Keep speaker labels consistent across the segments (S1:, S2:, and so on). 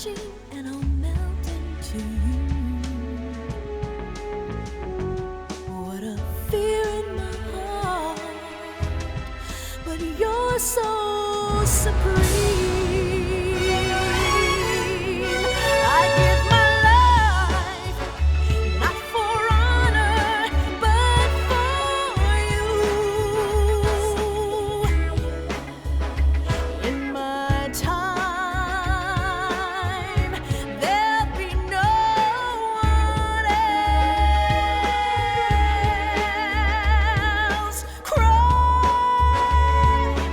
S1: crashing and I'll melt into you. What a fear in my heart, but you're so supreme. I give my life, not for honor, but for you. In my time, there'll be no one else. Crime,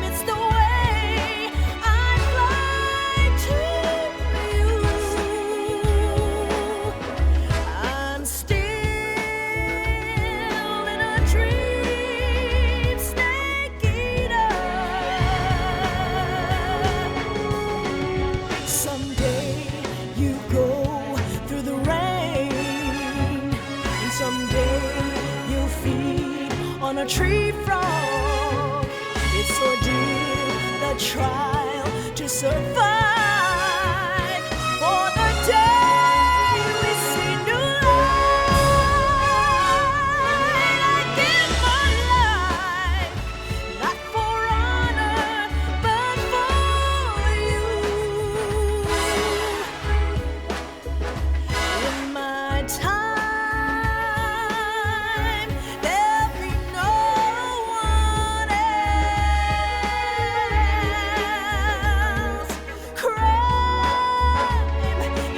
S1: it's the way I fly to you. I'm still in a dream, snake eater. Someday you go through the rain, and someday you'll feed on a tree frog. It's ordeal, the trial to survive. For the day we see new light, I give my life, not for honor, but for you. In my time, there'll be no one else. Crime,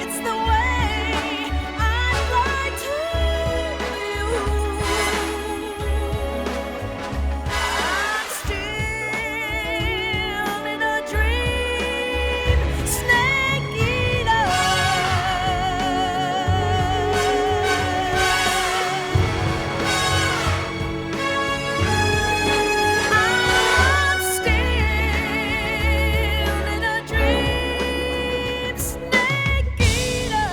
S1: it's the way I fly to you. I'm still in a dream, snake eater. I'm still in a dream, snake eater.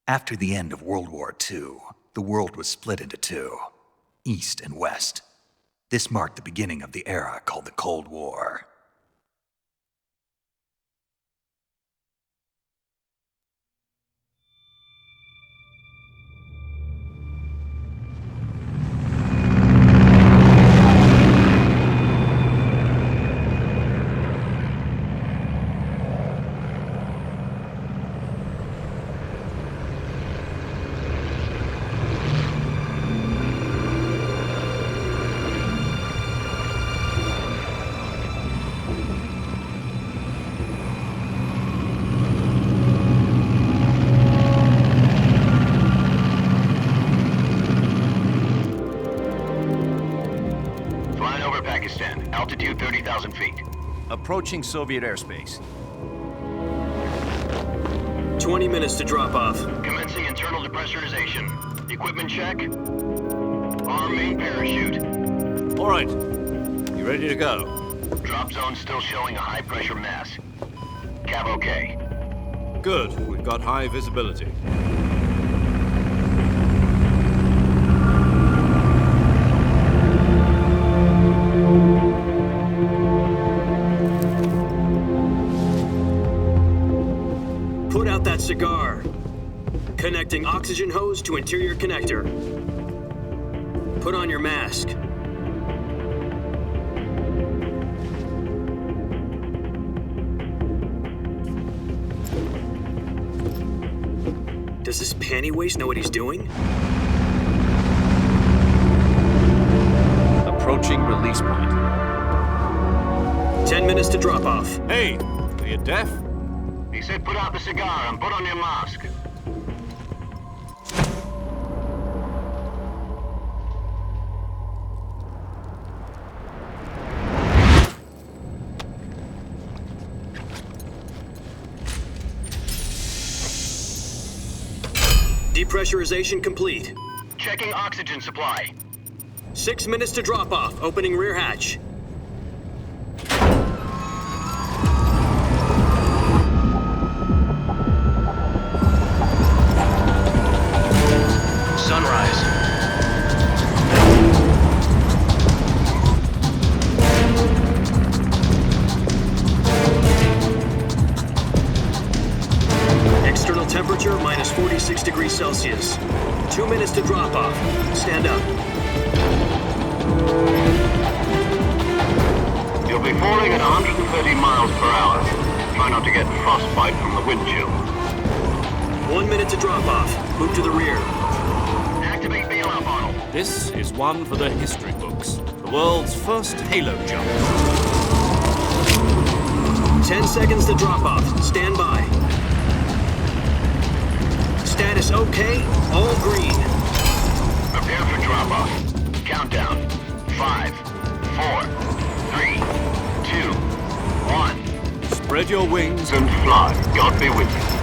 S2: After the end of World War II, the world was split into two, East and West. This marked the beginning of the era called the Cold War.
S3: Approaching Soviet airspace.
S4: 20 minutes to drop off.
S5: Commencing internal depressurization. Equipment check. Arm main parachute.
S3: All right. You ready to go?
S5: Drop zone still showing a high pressure mass. Cav okay.
S3: Good. We've got high visibility.
S4: Put out that cigar. Connecting oxygen hose to interior connector. Put on your mask. Does this panty waste know what he's doing?
S3: Approaching release point.
S4: 10 minutes to drop off.
S3: Hey, are you deaf?
S5: He said put out the cigar and put on your mask.
S4: Depressurization complete.
S5: Checking oxygen supply.
S4: 6 minutes to drop off. Opening rear hatch.
S5: Sunrise.
S4: External temperature minus 46 degrees Celsius. 2 minutes to drop off. Stand up.
S5: You'll be falling at 130 miles per hour. Try not to get frostbite from the wind chill.
S4: 1 minute to drop off. Move to the rear.
S5: Activate bailout bottle.
S3: This is one for the history books. The world's first halo jump.
S4: 10 seconds to drop off. Stand by. Status okay. All green.
S5: Prepare for drop off. Countdown. 5, 4, 3, 2, 1.
S3: Spread your wings.
S5: And fly. God be with you.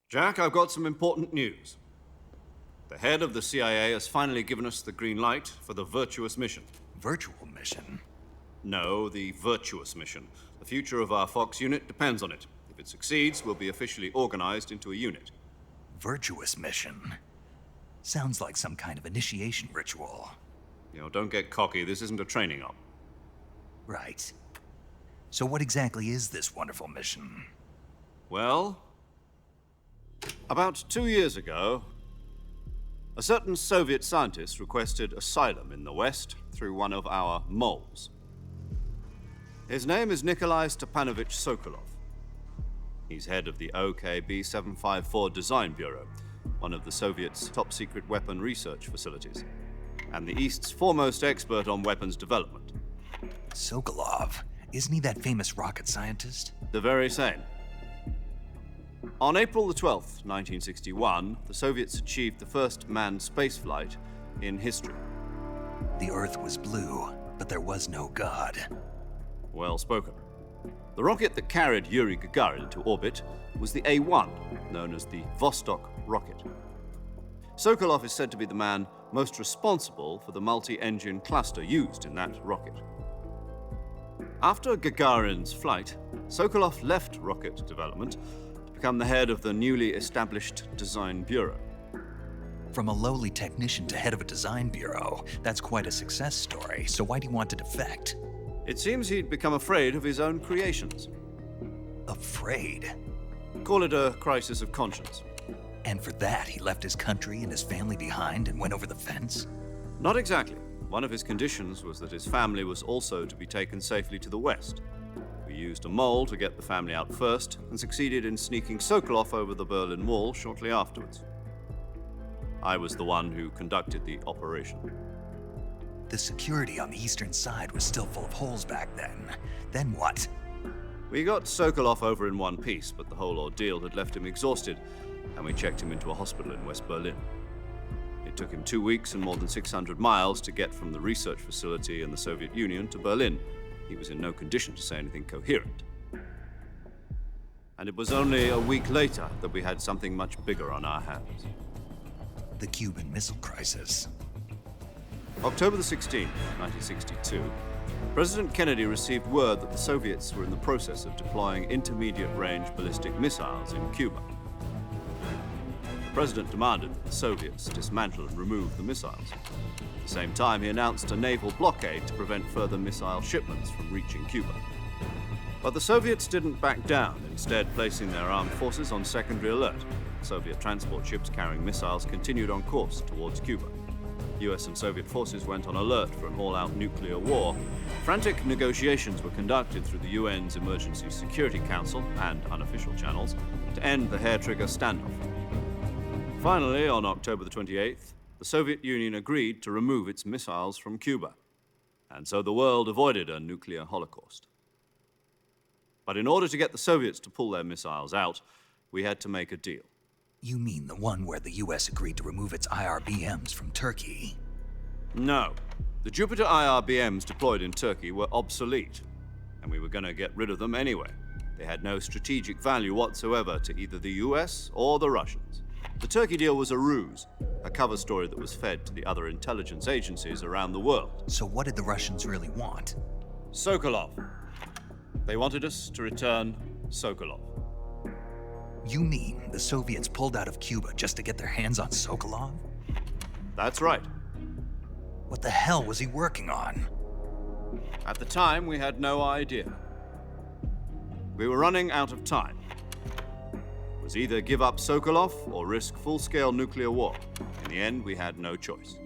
S3: Jack, I've got some important news. The head of the CIA has finally given us the green light for the Vertueuse mission.
S2: Virtual mission?
S3: No, the Vertueuse mission. The future of our Fox unit depends on it. If it succeeds, we'll be officially organized into a unit.
S2: Virtuous mission? Sounds like some kind of initiation ritual.
S3: You know, don't get cocky. This isn't a training op.
S2: Right. So what exactly is this wonderful mission?
S3: Well, about 2 years ago, a certain Soviet scientist requested asylum in the West through one of our moles. His name is Nikolai Stepanovich Sokolov. He's head of the OKB 754 Design Bureau, one of the Soviets' top-secret weapon research facilities, and the East's foremost expert on weapons development.
S2: Sokolov? Isn't he that famous rocket scientist?
S3: The very same. On April the 12th, 1961, the Soviets achieved the first manned spaceflight in history.
S2: The Earth was blue, but there was no God.
S3: Well spoken. The rocket that carried Yuri Gagarin to orbit was the A-1, known as the Vostok rocket. Sokolov is said to be the man most responsible for the multi-engine cluster used in that rocket. After Gagarin's flight, Sokolov left rocket development to become the head of the newly established Design Bureau.
S2: From a lowly technician to head of a design bureau, that's quite a success story, so why do you want to defect?
S3: It seems he'd become afraid of his own creations.
S2: Afraid?
S3: Call it a crisis of conscience.
S2: And for that, he left his country and his family behind and went over the fence?
S3: Not exactly. One of his conditions was that his family was also to be taken safely to the West. For We used a mole to get the family out first and succeeded in sneaking Sokolov over the Berlin Wall shortly afterwards. I was the one who conducted the operation.
S2: The security on the eastern side was still full of holes back then. Then what?
S3: We got Sokolov over in one piece, but the whole ordeal had left him exhausted, and we checked him into a hospital in West Berlin. It took him 2 weeks and more than 600 miles to get from the research facility in the Soviet Union to Berlin. He was in no condition to say anything coherent. And it was only a week later that we had something much bigger on our hands.
S2: The Cuban Missile Crisis.
S3: October the 16th, 1962, President Kennedy received word that the Soviets were in the process of deploying intermediate-range ballistic missiles in Cuba. The president demanded that the Soviets dismantle and remove the missiles. At the same time, he announced a naval blockade to prevent further missile shipments from reaching Cuba. But the Soviets didn't back down, instead placing their armed forces on secondary alert. Soviet transport ships carrying missiles continued on course towards Cuba. US and Soviet forces went on alert for an all-out nuclear war. Frantic negotiations were conducted through the UN's Emergency Security Council and unofficial channels to end the hair-trigger standoff. Finally, on October the 28th, the Soviet Union agreed to remove its missiles from Cuba, and so the world avoided a nuclear holocaust. But in order to get the Soviets to pull their missiles out, we had to make a deal.
S2: You mean the one where the US agreed to remove its IRBMs from Turkey?
S3: No. The Jupiter IRBMs deployed in Turkey were obsolete, and we were going to get rid of them anyway. They had no strategic value whatsoever to either the US or the Russians. The Turkey deal was a ruse, a cover story that was fed to the other intelligence agencies around the world.
S2: So what did the Russians really want?
S3: Sokolov. They wanted us to return Sokolov.
S2: You mean the Soviets pulled out of Cuba just to get their hands on Sokolov?
S3: That's right.
S2: What the hell was he working on?
S3: At the time, we had no idea. We were running out of time. It was either give up Sokolov or risk full-scale nuclear war. In the end, we had no choice.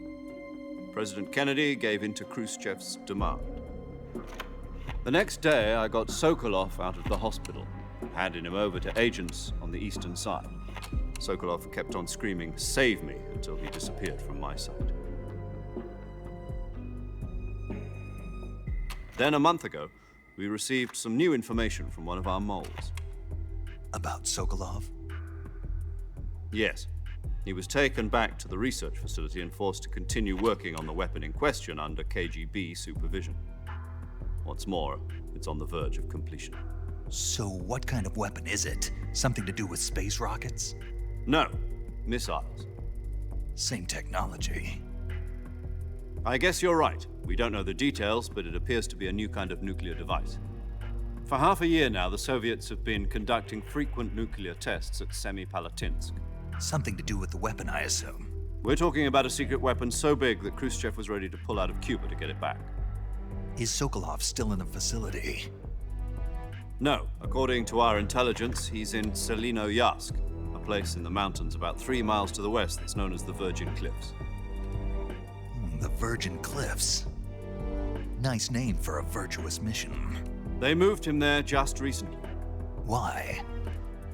S3: President Kennedy gave in to Khrushchev's demand. The next day, I got Sokolov out of the hospital, handing him over to agents on the eastern side. Sokolov kept on screaming, "Save me," until he disappeared from my sight. Then a month ago, we received some new information from one of our moles.
S2: About Sokolov?
S3: Yes. He was taken back to the research facility and forced to continue working on the weapon in question under KGB supervision. What's more, it's on the verge of completion.
S2: So what kind of weapon is it? Something to do with space rockets?
S3: No, missiles.
S2: Same technology.
S3: I guess you're right. We don't know the details, but it appears to be a new kind of nuclear device. For half a year now, the Soviets have been conducting frequent nuclear tests at Semipalatinsk.
S2: Something to do with the weapon, I assume.
S3: We're talking about a secret weapon so big that Khrushchev was ready to pull out of Cuba to get it back.
S2: Is Sokolov still in the facility?
S3: No, according to our intelligence, he's in Selinoyarsk, a place in the mountains about 3 miles to the west that's known as the Virgin Cliffs.
S2: The Virgin Cliffs. Nice name for a virtuous mission.
S3: They moved him there just recently.
S2: Why?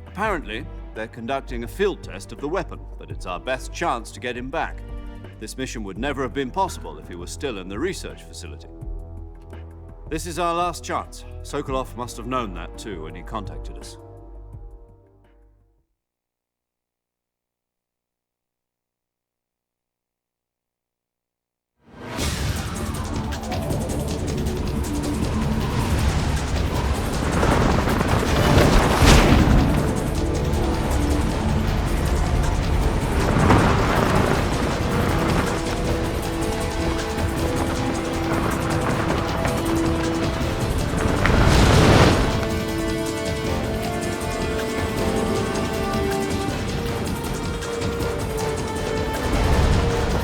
S3: Apparently, they're conducting a field test of the weapon, but it's our best chance to get him back. This mission would never have been possible if he was still in the research facility. This is our last chance. Sokolov must have known that too when he contacted us.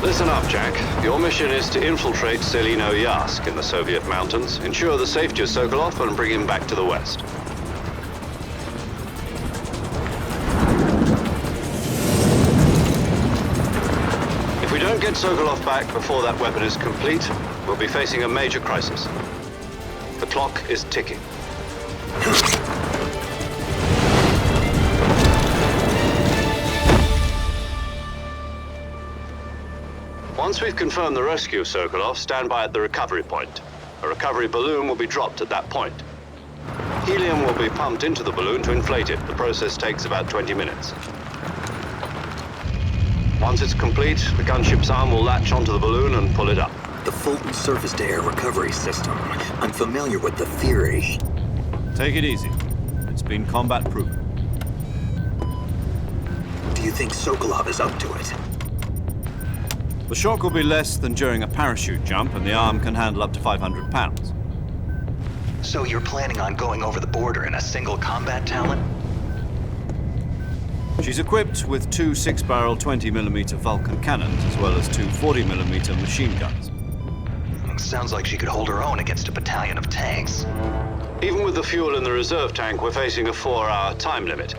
S5: Listen up, Jack. Your mission is to infiltrate Selinoyarsk in the Soviet mountains, ensure the safety of Sokolov, and bring him back to the west. If we don't get Sokolov back before that weapon is complete, we'll be facing a major crisis. The clock is ticking. Once we've confirmed the rescue of Sokolov, stand by at the recovery point. A recovery balloon will be dropped at that point. Helium will be pumped into the balloon to inflate it. The process takes about 20 minutes. Once it's complete, the gunship's arm will latch onto the balloon and pull it up.
S6: The Fulton surface-to-air recovery system. I'm familiar with the theory.
S3: Take it easy. It's been combat-proven.
S6: Do you think Sokolov is up to it?
S3: The shock will be less than during a parachute jump, and the arm can handle up to 500 pounds.
S2: So you're planning on going over the border in a single combat talon?
S3: She's equipped with two 6-barrel 20mm Vulcan cannons, as well as two 40mm machine guns.
S2: Sounds like she could hold her own against a battalion of tanks.
S5: Even with the fuel in the reserve tank, we're facing a 4-hour time limit.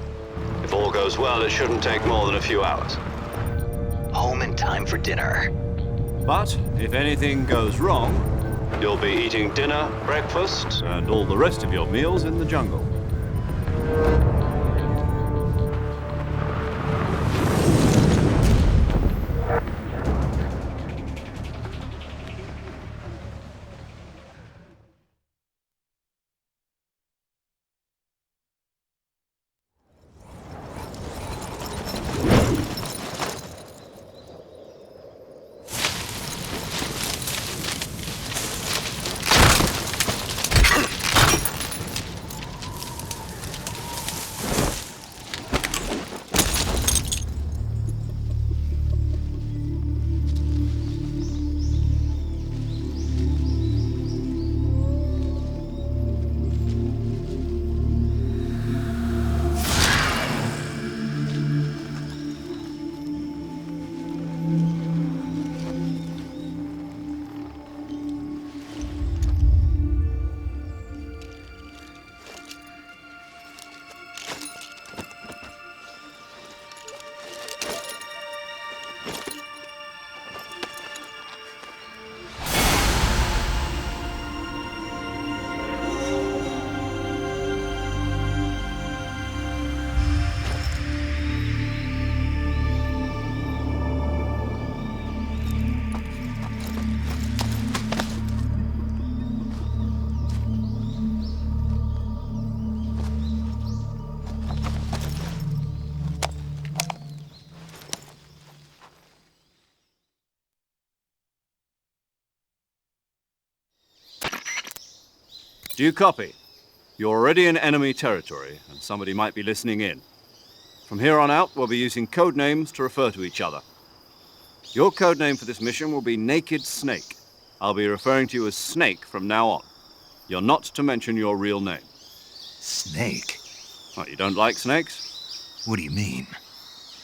S5: If all goes well, it shouldn't take more than a few hours.
S2: Home in time for dinner.
S3: But if anything goes wrong,
S5: You'll be eating dinner, breakfast,
S3: and all the rest of your meals in the jungle. Do you copy? You're already in enemy territory, and somebody might be listening in. From here on out, we'll be using code names to refer to each other. Your code name for this mission will be Naked Snake. I'll be referring to you as Snake from now on. You're not to mention your real name.
S2: Snake?
S3: Oh, you don't like snakes?
S2: What do you mean?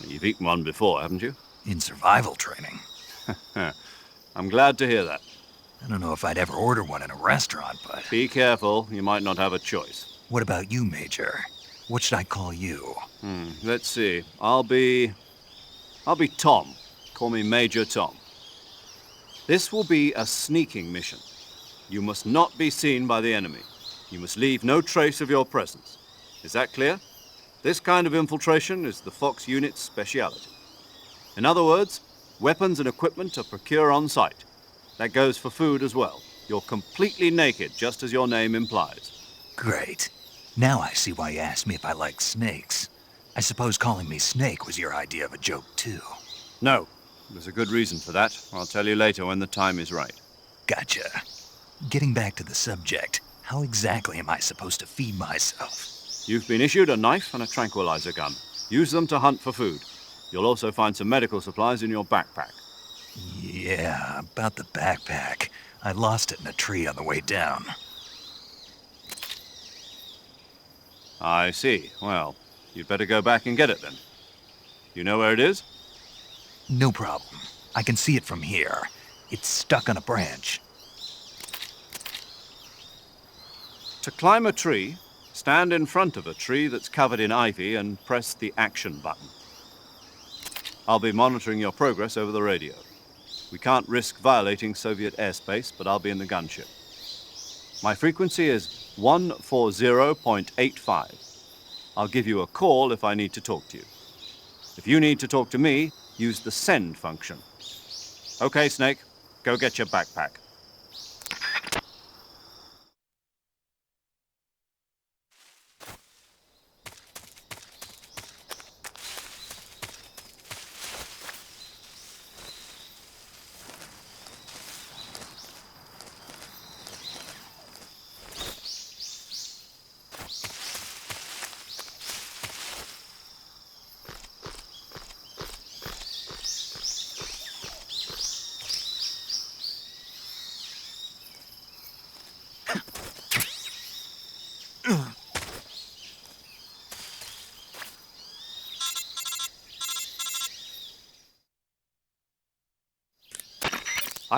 S3: You've eaten one before, haven't you?
S2: In survival training?
S3: I'm glad to hear that.
S2: I don't know if I'd ever order one in a restaurant, but...
S3: Be careful, you might not have a choice.
S2: What about you, Major? What should I call you?
S3: Let's see. I'll be Tom. Call me Major Tom. This will be a sneaking mission. You must not be seen by the enemy. You must leave no trace of your presence. Is that clear? This kind of infiltration is the Fox unit's speciality. In other words, weapons and equipment are procured on site. That goes for food as well. You're completely naked, just as your name implies.
S2: Great. Now I see why you asked me if I like snakes. I suppose calling me Snake was your idea of a joke, too.
S3: No, there's a good reason for that. I'll tell you later when the time is right.
S2: Gotcha. Getting back to the subject, how exactly am I supposed to feed myself?
S3: You've been issued a knife and a tranquilizer gun. Use them to hunt for food. You'll also find some medical supplies in your backpack.
S2: Yeah, about the backpack. I lost it in a tree on the way down.
S3: I see. Well, you'd better go back and get it then. You know where it is?
S2: No problem. I can see it from here. It's stuck on a branch.
S3: To climb a tree, stand in front of a tree that's covered in ivy and press the action button. I'll be monitoring your progress over the radio. We can't risk violating Soviet airspace, but I'll be in the gunship. My frequency is 140.85. I'll give you a call if I need to talk to you. If you need to talk to me, use the send function. Okay, Snake. Go get your backpack.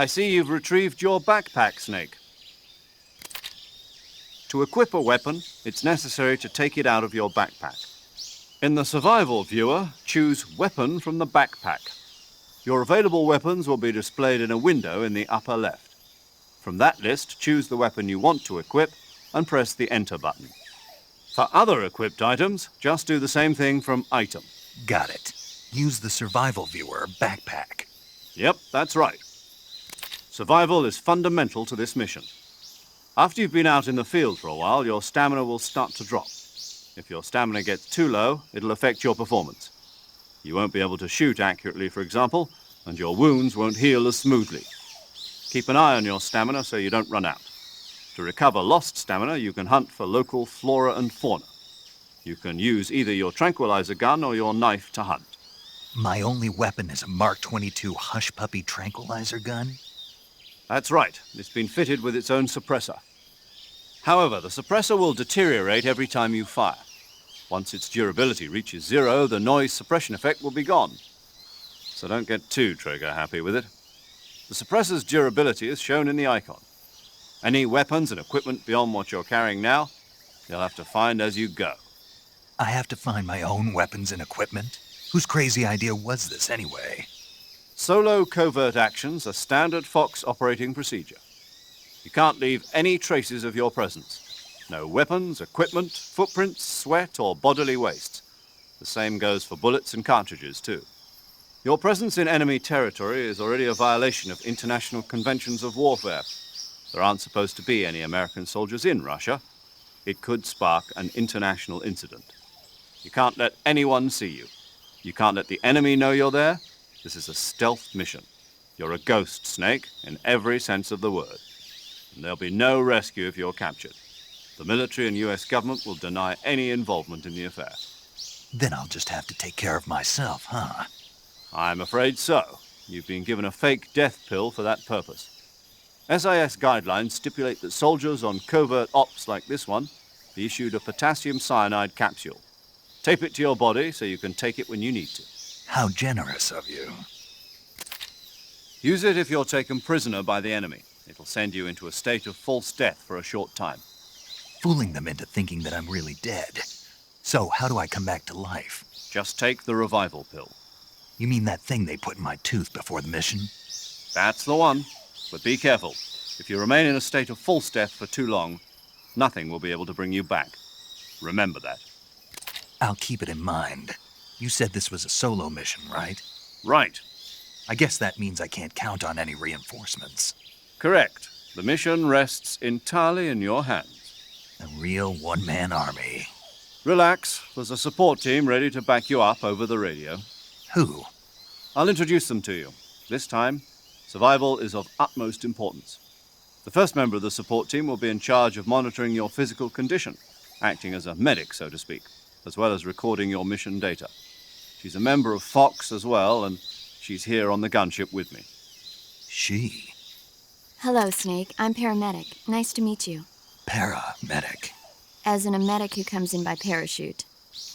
S3: I see you've retrieved your backpack, Snake. To equip a weapon, it's necessary to take it out of your backpack. In the survival viewer, choose Weapon from the backpack. Your available weapons will be displayed in a window in the upper left. From that list, choose the weapon you want to equip and press the Enter button. For other equipped items, just do the same thing from Item.
S2: Got it. Use the survival viewer backpack.
S3: Yep, that's right. Survival is fundamental to this mission. After you've been out in the field for a while, your stamina will start to drop. If your stamina gets too low, it'll affect your performance. You won't be able to shoot accurately, for example, and your wounds won't heal as smoothly. Keep an eye on your stamina so you don't run out. To recover lost stamina, you can hunt for local flora and fauna. You can use either your tranquilizer gun or your knife to hunt.
S2: My only weapon is a Mark 22 Hush Puppy tranquilizer gun?
S3: That's right. It's been fitted with its own suppressor. However, the suppressor will deteriorate every time you fire. Once its durability reaches 0, the noise suppression effect will be gone. So don't get too trigger-happy with it. The suppressor's durability is shown in the icon. Any weapons and equipment beyond what you're carrying now, you'll have to find as you go.
S2: I have to find my own weapons and equipment? Whose crazy idea was this anyway?
S3: Solo covert actions are standard Fox operating procedure. You can't leave any traces of your presence. No weapons, equipment, footprints, sweat, or bodily waste. The same goes for bullets and cartridges, too. Your presence in enemy territory is already a violation of international conventions of warfare. There aren't supposed to be any American soldiers in Russia. It could spark an international incident. You can't let anyone see you. You can't let the enemy know you're there. This is a stealth mission. You're a ghost, Snake, in every sense of the word. And there'll be no rescue if you're captured. The military and US government will deny any involvement in the affair.
S2: Then I'll just have to take care of myself, huh?
S3: I'm afraid so. You've been given a fake death pill for that purpose. SIS guidelines stipulate that soldiers on covert ops like this one be issued a potassium cyanide capsule. Tape it to your body so you can take it when you need to.
S2: How generous of you.
S3: Use it if you're taken prisoner by the enemy. It'll send you into a state of false death for a short time.
S2: Fooling them into thinking that I'm really dead. So how do I come back to life?
S3: Just take the revival pill.
S2: You mean that thing they put in my tooth before the mission?
S3: That's the one. But be careful. If you remain in a state of false death for too long, nothing will be able to bring you back. Remember that.
S2: I'll keep it in mind. You said this was a solo mission, right?
S3: Right.
S2: I guess that means I can't count on any reinforcements.
S3: Correct. The mission rests entirely in your hands.
S2: A real one-man army.
S3: Relax. There's a support team ready to back you up over the radio.
S2: Who?
S3: I'll introduce them to you. This time, survival is of utmost importance. The first member of the support team will be in charge of monitoring your physical condition, acting as a medic, so to speak, as well as recording your mission data. She's a member of Fox as well, and she's here on the gunship with me.
S2: She?
S7: Hello, Snake. I'm paramedic. Nice to meet you.
S2: Paramedic.
S7: As in a medic who comes in by parachute.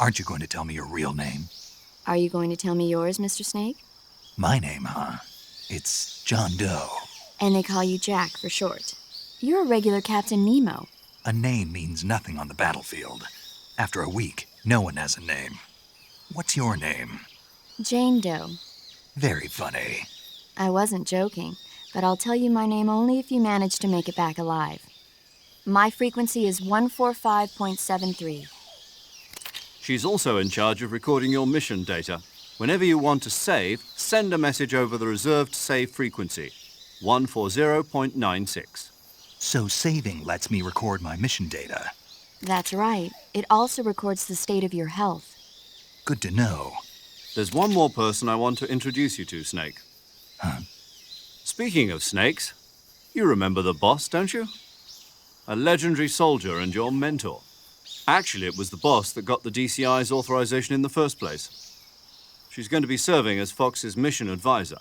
S2: Aren't you going to tell me your real name?
S7: Are you going to tell me yours, Mr. Snake?
S2: My name, huh? It's John Doe.
S7: And they call you Jack for short. You're a regular Captain Nemo.
S2: A name means nothing on the battlefield. After a week, no one has a name. What's your name?
S7: Jane Doe.
S2: Very funny.
S7: I wasn't joking, but I'll tell you my name only if you manage to make it back alive. My frequency is 145.73.
S3: She's also in charge of recording your mission data. Whenever you want to save, send a message over the reserved save frequency, 140.96.
S2: So saving lets me record my mission data.
S7: That's right. It also records the state of your health.
S2: Good to know.
S3: There's one more person I want to introduce you to, Snake.
S2: Huh?
S3: Speaking of snakes, you remember the boss, don't you? A legendary soldier and your mentor. Actually, it was the boss that got the DCI's authorization in the first place. She's going to be serving as Fox's mission advisor.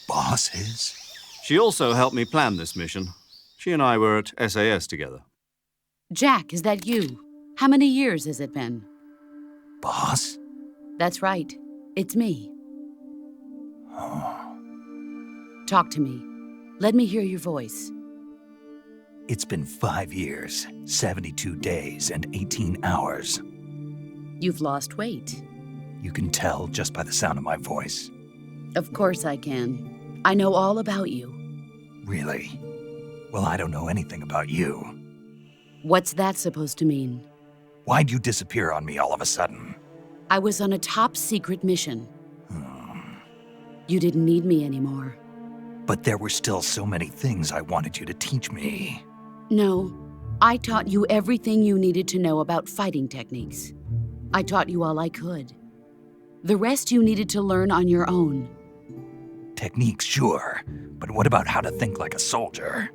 S2: Boss is?
S3: She also helped me plan this mission. She and I were at SAS together.
S8: Jack, is that you? How many years has it been?
S2: Boss?
S8: That's right. It's me.
S2: Oh.
S8: Talk to me. Let me hear your voice.
S2: It's been 5 years, 72 days, and 18 hours.
S8: You've lost weight.
S2: You can tell just by the sound of my voice.
S8: Of course I can. I know all about you.
S2: Really? Well, I don't know anything about you.
S8: What's that supposed to mean?
S2: Why'd you disappear on me all of a sudden?
S8: I was on a top-secret mission. You didn't need me anymore.
S2: But there were still so many things I wanted you to teach me.
S8: No, I taught you everything you needed to know about fighting techniques. I taught you all I could. The rest you needed to learn on your own.
S2: Techniques, sure. But what about how to think like a soldier?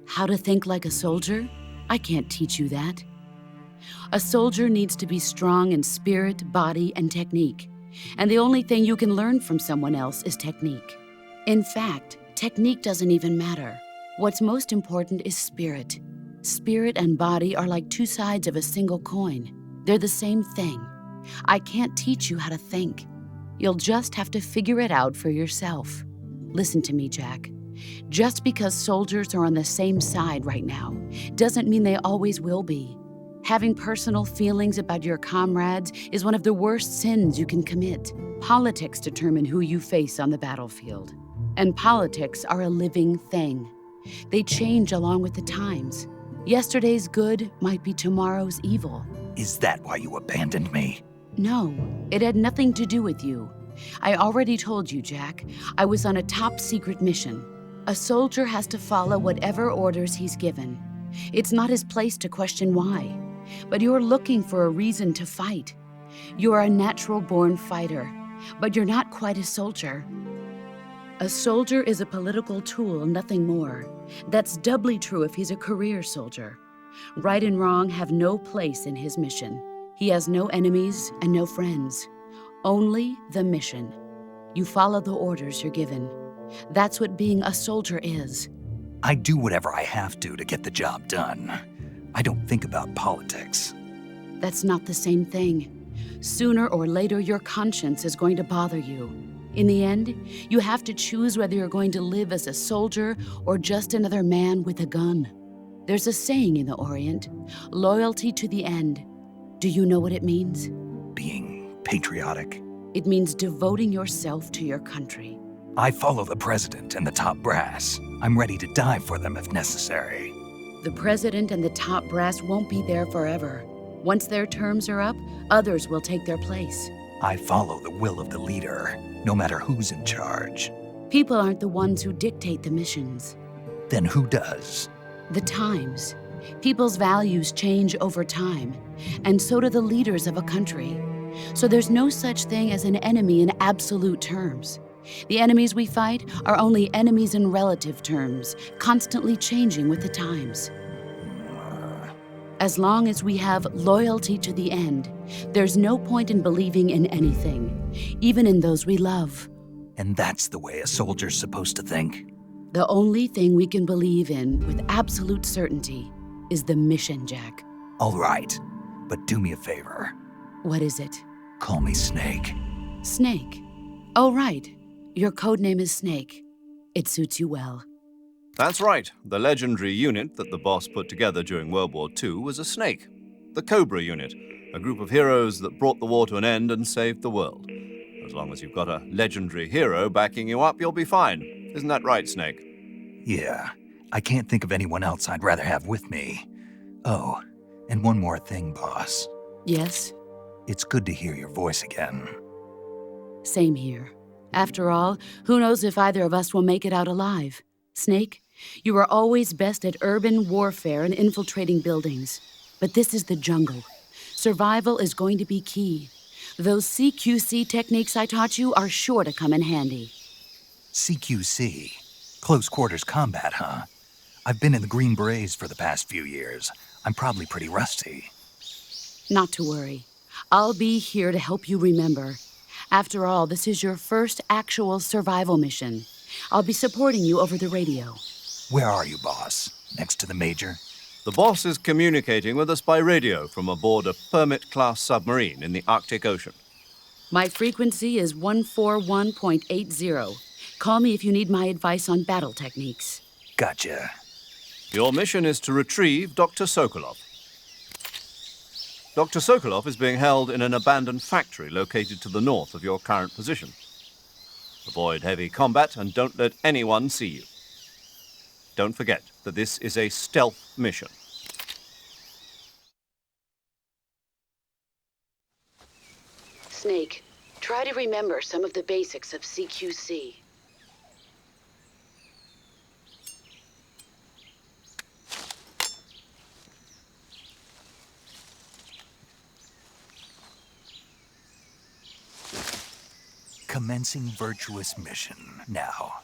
S8: How to think like a soldier? I can't teach you that. A soldier needs to be strong in spirit, body, and technique. And the only thing you can learn from someone else is technique. In fact, technique doesn't even matter. What's most important is spirit. Spirit and body are like two sides of a single coin. They're the same thing. I can't teach you how to think. You'll just have to figure it out for yourself. Listen to me, Jack. Just because soldiers are on the same side right now doesn't mean they always will be. Having personal feelings about your comrades is one of the worst sins you can commit. Politics determine who you face on the battlefield. And politics are a living thing. They change along with the times. Yesterday's good might be tomorrow's evil.
S2: Is that why you abandoned me?
S8: No, it had nothing to do with you. I already told you, Jack. I was on a top-secret mission. A soldier has to follow whatever orders he's given. It's not his place to question why. But you're looking for a reason to fight. You're a natural-born fighter, but you're not quite a soldier. A soldier is a political tool, nothing more. That's doubly true if he's a career soldier. Right and wrong have no place in his mission. He has no enemies and no friends. Only the mission. You follow the orders you're given. That's what being a soldier is.
S2: I do whatever I have to get the job done. I don't think about politics.
S8: That's not the same thing. Sooner or later, your conscience is going to bother you. In the end, you have to choose whether you're going to live as a soldier or just another man with a gun. There's a saying in the Orient, loyalty to the end. Do you know what it means?
S2: Being patriotic.
S8: It means devoting yourself to your country.
S2: I follow the president and the top brass. I'm ready to die for them if necessary.
S8: The president and the top brass won't be there forever. Once their terms are up, others will take their place.
S2: I follow the will of the leader, no matter who's in charge.
S8: People aren't the ones who dictate the missions.
S2: Then who does?
S8: The times. People's values change over time, and so do the leaders of a country. So there's no such thing as an enemy in absolute terms. The enemies we fight are only enemies in relative terms, constantly changing with the times. As long as we have loyalty to the end, there's no point in believing in anything, even in those we love.
S2: And that's the way a soldier's supposed to think?
S8: The only thing we can believe in with absolute certainty is the mission, Jack.
S2: All right, but do me a favor.
S8: What is it?
S2: Call me Snake.
S8: Snake. Oh, right. Your code name is Snake. It suits you well.
S3: That's right. The legendary unit that the boss put together during World War II was a snake. The Cobra unit, a group of heroes that brought the war to an end and saved the world. As long as you've got a legendary hero backing you up, you'll be fine. Isn't that right, Snake?
S2: Yeah, I can't think of anyone else I'd rather have with me. Oh, and one more thing, boss.
S8: Yes?
S2: It's good to hear your voice again.
S8: Same here. After all, who knows if either of us will make it out alive? Snake, you are always best at urban warfare and infiltrating buildings. But this is the jungle. Survival is going to be key. Those CQC techniques I taught you are sure to come in handy.
S2: CQC? Close quarters combat, huh? I've been in the Green Berets for the past few years. I'm probably pretty rusty.
S8: Not to worry. I'll be here to help you remember. After all, this is your first actual survival mission. I'll be supporting you over the radio.
S2: Where are you, boss? Next to the Major?
S3: The boss is communicating with us by radio from aboard a Permit-class submarine in the Arctic Ocean.
S8: My frequency is 141.80. Call me if you need my advice on battle techniques.
S2: Gotcha.
S3: Your mission is to retrieve Dr. Sokolov. Dr. Sokolov is being held in an abandoned factory located to the north of your current position. Avoid heavy combat and don't let anyone see you. Don't forget that this is a stealth mission.
S8: Snake, try to remember some of the basics of CQC.
S2: Commencing Vertueuse mission now.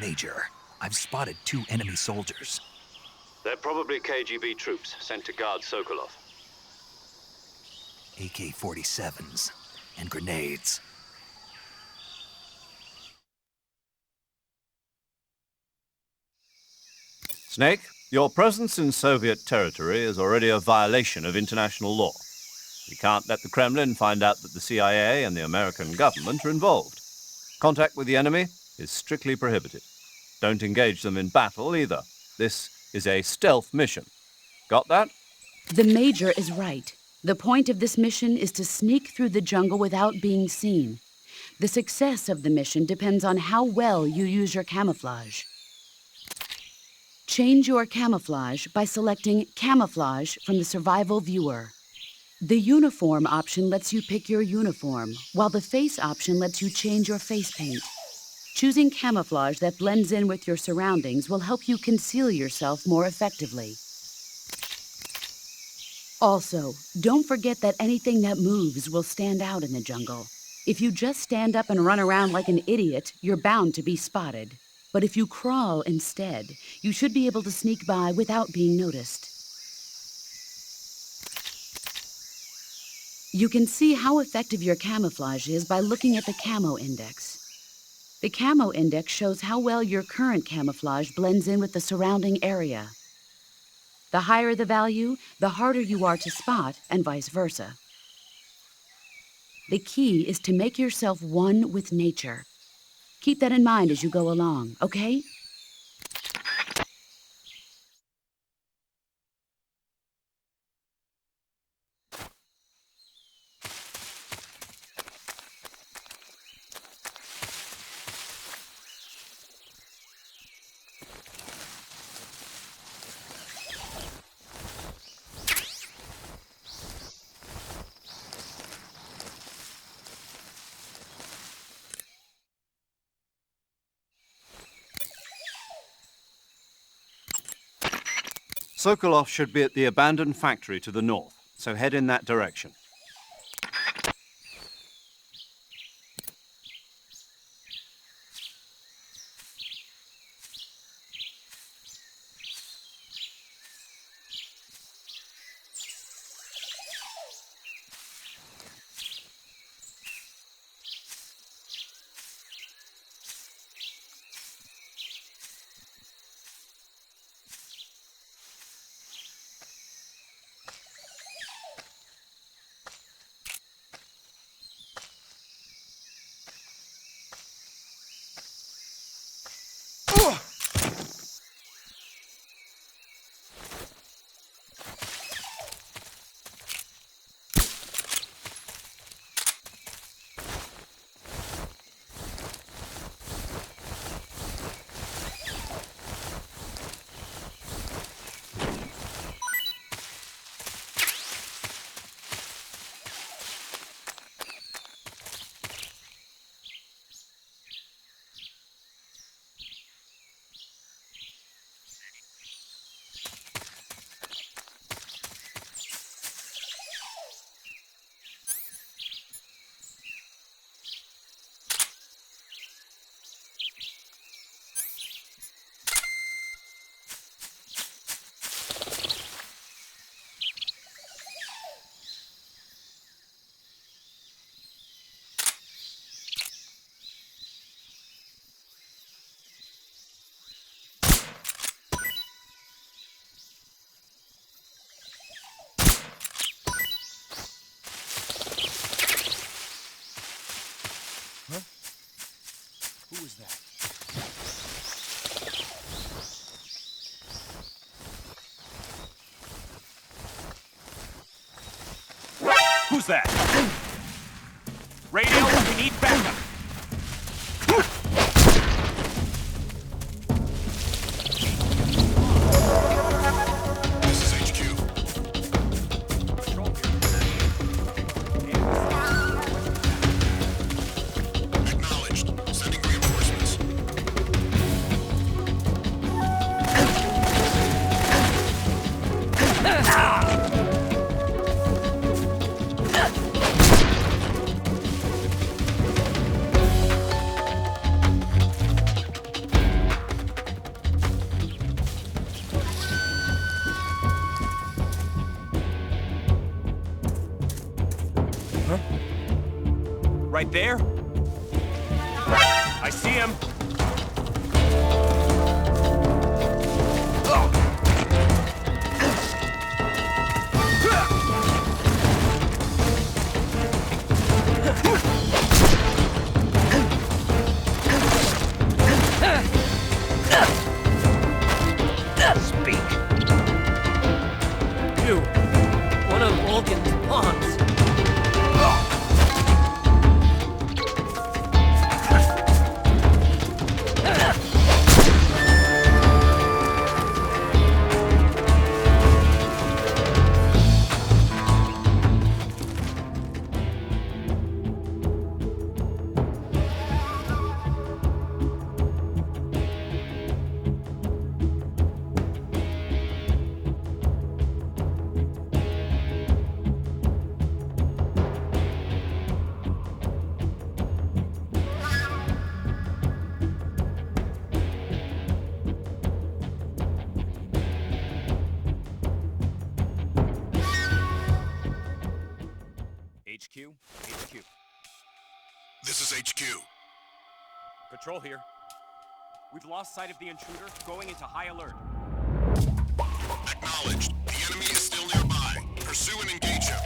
S2: Major, I've spotted 2 enemy soldiers.
S5: They're probably KGB troops sent to guard Sokolov.
S2: AK-47s and grenades.
S3: Snake, your presence in Soviet territory is already a violation of international law. We can't let the Kremlin find out that the CIA and the American government are involved. Contact with the enemy is strictly prohibited. Don't engage them in battle either. This is a stealth mission. Got that?
S8: The Major is right. The point of this mission is to sneak through the jungle without being seen. The success of the mission depends on how well you use your camouflage. Change your camouflage by selecting Camouflage from the Survival Viewer. The Uniform option lets you pick your uniform, while the Face option lets you change your face paint. Choosing camouflage that blends in with your surroundings will help you conceal yourself more effectively. Also, don't forget that anything that moves will stand out in the jungle. If you just stand up and run around like an idiot, you're bound to be spotted. But if you crawl instead, you should be able to sneak by without being noticed. You can see how effective your camouflage is by looking at the Camo Index. The Camo Index shows how well your current camouflage blends in with the surrounding area. The higher the value, the harder you are to spot, and vice versa. The key is to make yourself one with nature. Keep that in mind as you go along, okay?
S3: Sokolov should be at the abandoned factory to the north, so head in that direction.
S9: Who was that? Who's that? Radio, we need backup. This is HQ. Acknowledged. Sending reinforcements. Right there? I see him.
S10: Speak. You, one of Logan's
S9: HQ. HQ. This is HQ. Patrol here. We've lost sight of the intruder, going into high alert. Acknowledged. The enemy is still nearby. Pursue and engage him.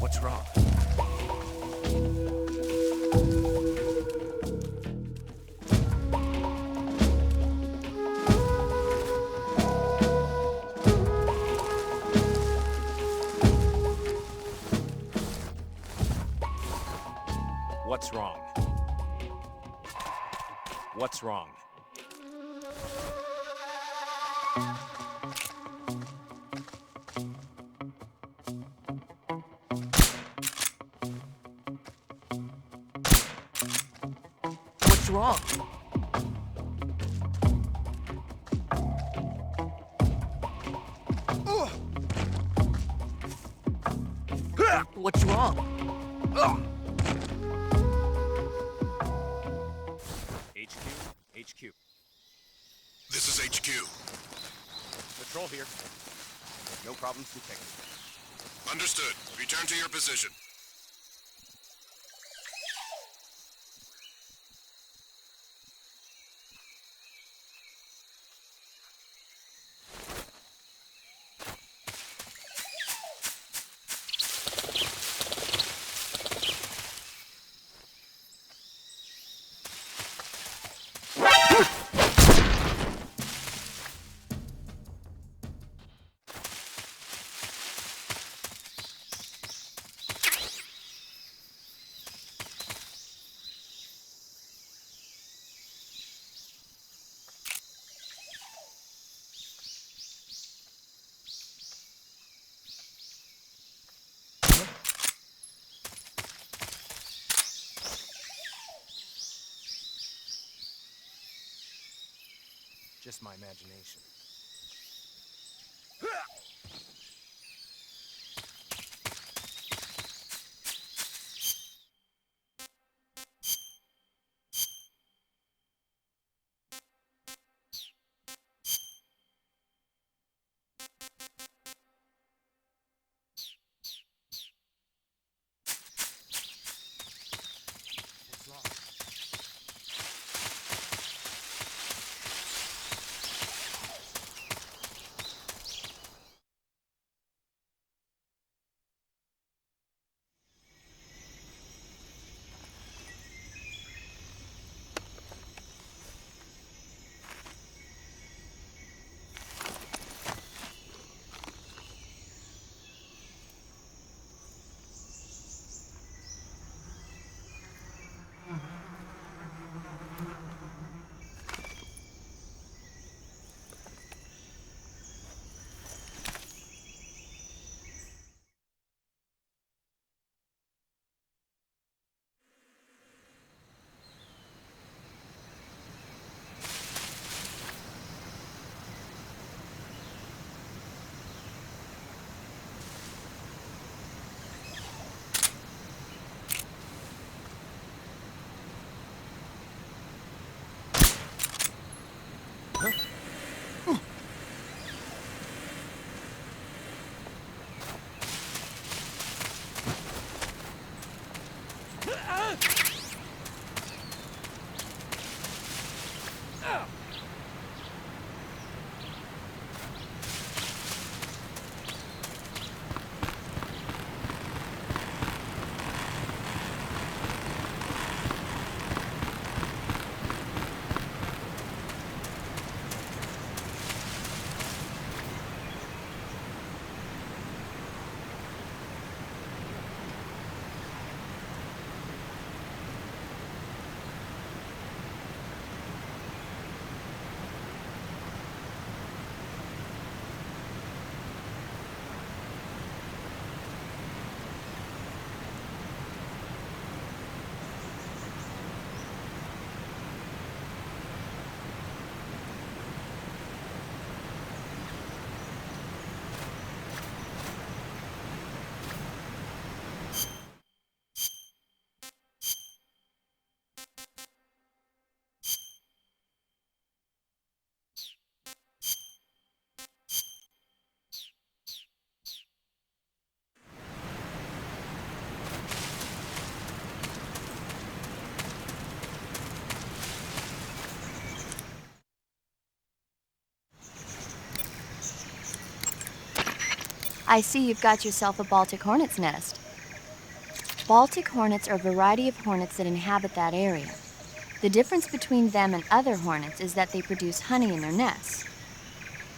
S9: What's wrong? What's wrong? What's wrong?
S1: What's wrong? What's wrong?
S9: HQ. This is HQ. Patrol here. No problems detected. Understood. Return to your position. Just my imagination. What's wrong?
S7: I see you've got yourself a Baltic hornet's nest. Baltic hornets are a variety of hornets that inhabit that area. The difference between them and other hornets is that they produce honey in their nests.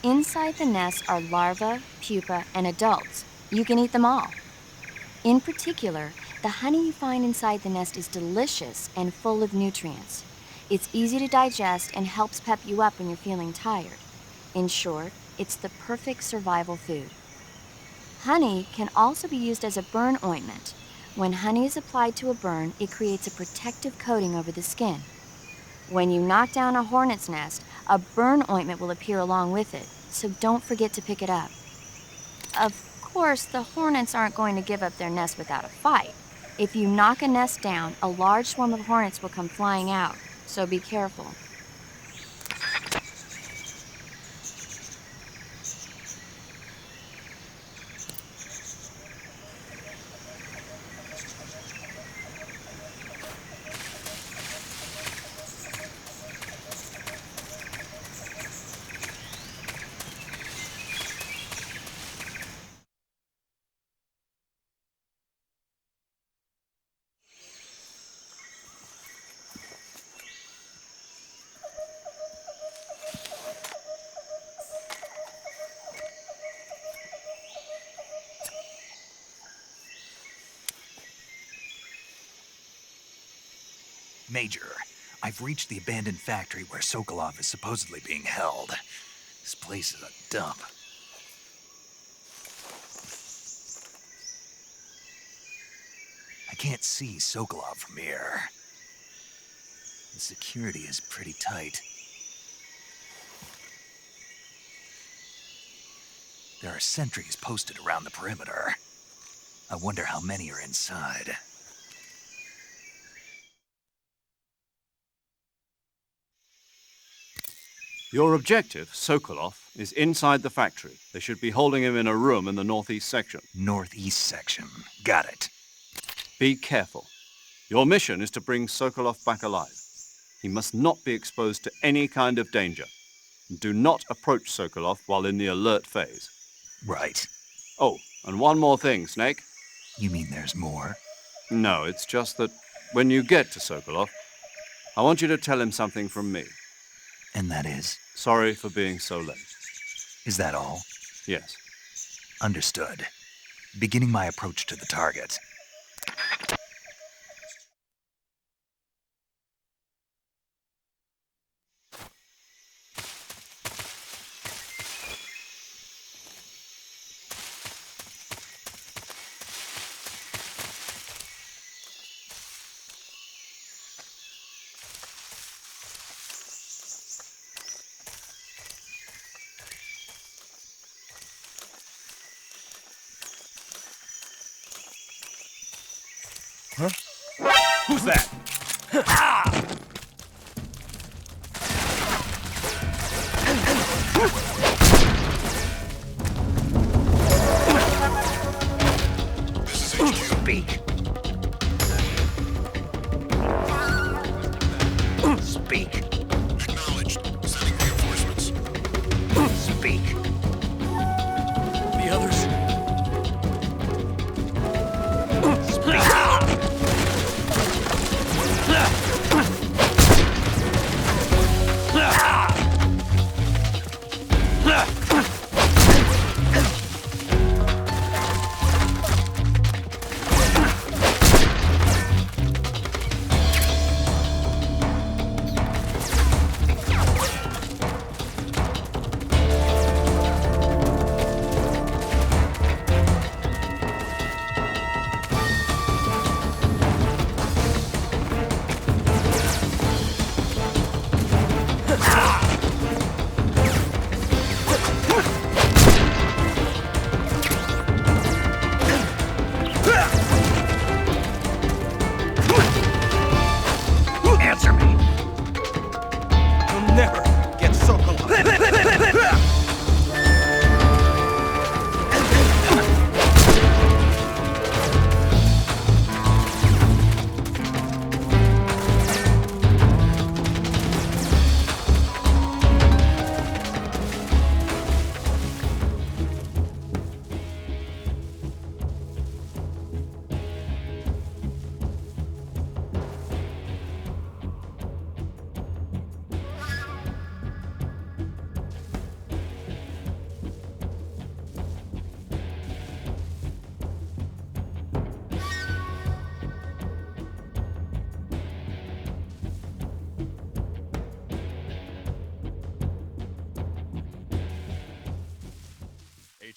S7: Inside the nest are larvae, pupa, and adults. You can eat them all. In particular, the honey you find inside the nest is delicious and full of nutrients. It's easy to digest and helps pep you up when you're feeling tired. In short, it's the perfect survival food. Honey can also be used as a burn ointment. When honey is applied to a burn, it creates a protective coating over the skin. When you knock down a hornet's nest, a burn ointment will appear along with it, so don't forget to pick it up. Of course, the hornets aren't going to give up their nest without a fight. If you knock a nest down, a large swarm of hornets will come flying out, so be careful.
S2: Major, I've reached the abandoned factory where Sokolov is supposedly being held. This place is a dump. I can't see Sokolov from here. The security is pretty tight. There are sentries posted around the perimeter. I wonder how many are inside.
S3: Your objective, Sokolov, is inside the factory. They should be holding him in a room in the northeast section.
S2: Northeast section. Got it.
S3: Be careful. Your mission is to bring Sokolov back alive. He must not be exposed to any kind of danger. Do not approach Sokolov while in the alert phase.
S2: Right.
S3: Oh, and one more thing, Snake.
S2: You mean there's more?
S3: No, it's just that when you get to Sokolov, I want you to tell him something from me.
S2: And that is?
S3: Sorry for being so late.
S2: Is that all?
S3: Yes.
S2: Understood. Beginning my approach to the target.
S10: Who's that?
S9: This is HQ.
S2: Speak. Speak.
S9: Acknowledged. Sending reinforcements.
S2: Speak.
S10: The others?
S2: Speak.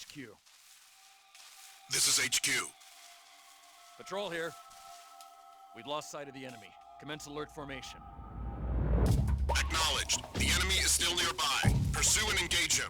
S10: HQ.
S9: This is HQ.
S10: Patrol here. We've lost sight of the enemy. Commence alert formation.
S9: Acknowledged. The enemy is still nearby. Pursue and engage him.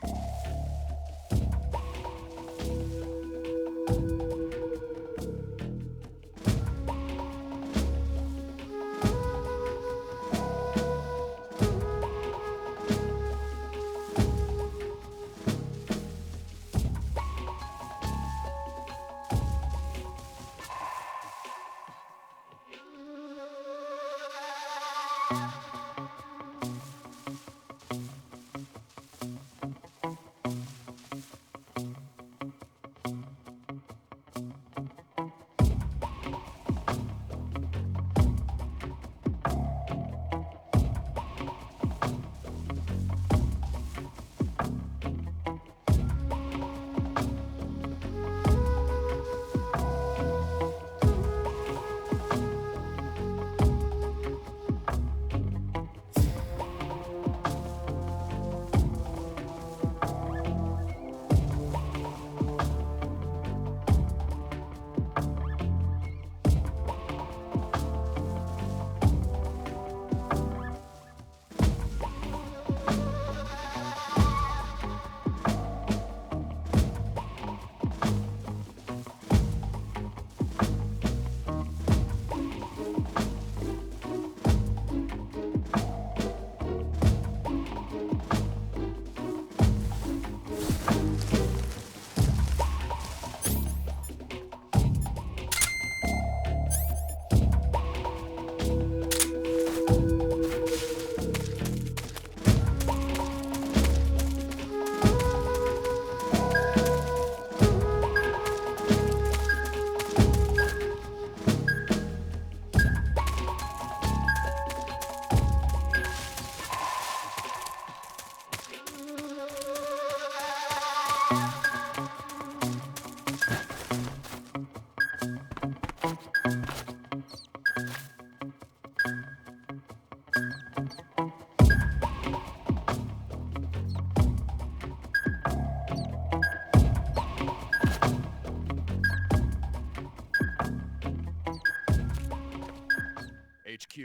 S10: HQ.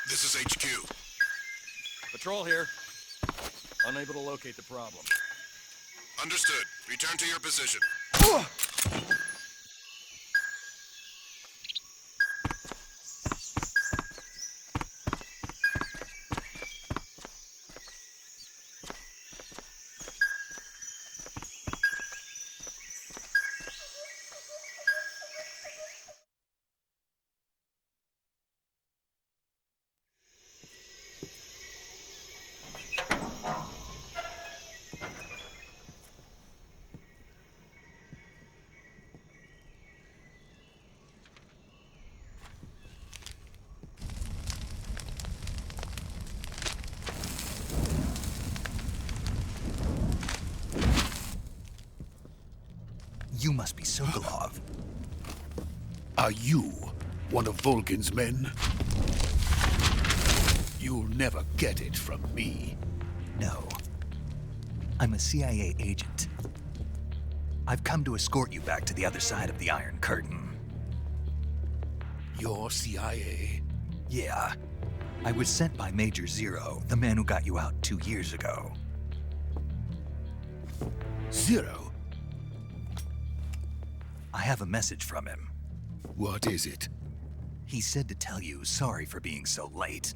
S9: This is HQ.
S10: Patrol here. Unable to locate the problem.
S9: Understood. Return to your position.
S2: You must be Sokolov.
S11: Are you one of Volgin's men? You'll never get it from me.
S2: No. I'm a CIA agent. I've come to escort you back to the other side of the Iron Curtain.
S11: You're CIA?
S2: Yeah. I was sent by Major Zero, the man who got you out 2 years ago.
S11: Zero?
S2: I have a message from him.
S11: What is it?
S2: He said to tell you sorry for being so late.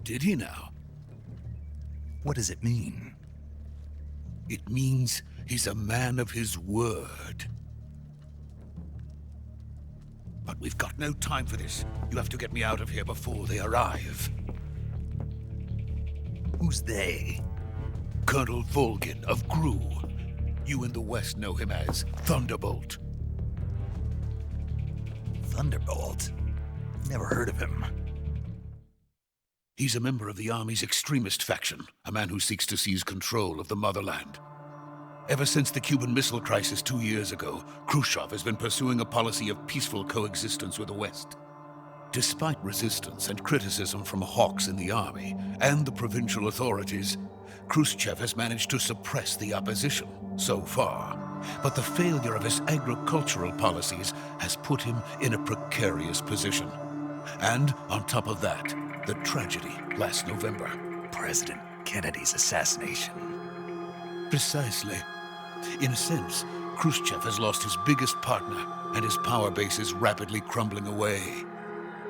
S11: Did he now?
S2: What does it mean?
S11: It means he's a man of his word. But we've got no time for this. You have to get me out of here before they arrive.
S2: Who's they?
S11: Colonel Volgin of GRU. You in the West know him as Thunderbolt.
S2: Thunderbolt? Never heard of him.
S11: He's a member of the Army's extremist faction, a man who seeks to seize control of the motherland. Ever since the Cuban Missile Crisis 2 years ago, Khrushchev has been pursuing a policy of peaceful coexistence with the West. Despite resistance and criticism from hawks in the army and the provincial authorities, Khrushchev has managed to suppress the opposition so far. But the failure of his agricultural policies has put him in a precarious position. And on top of that, the tragedy last November.
S2: President Kennedy's assassination.
S11: Precisely. In a sense, Khrushchev has lost his biggest partner, and his power base is rapidly crumbling away.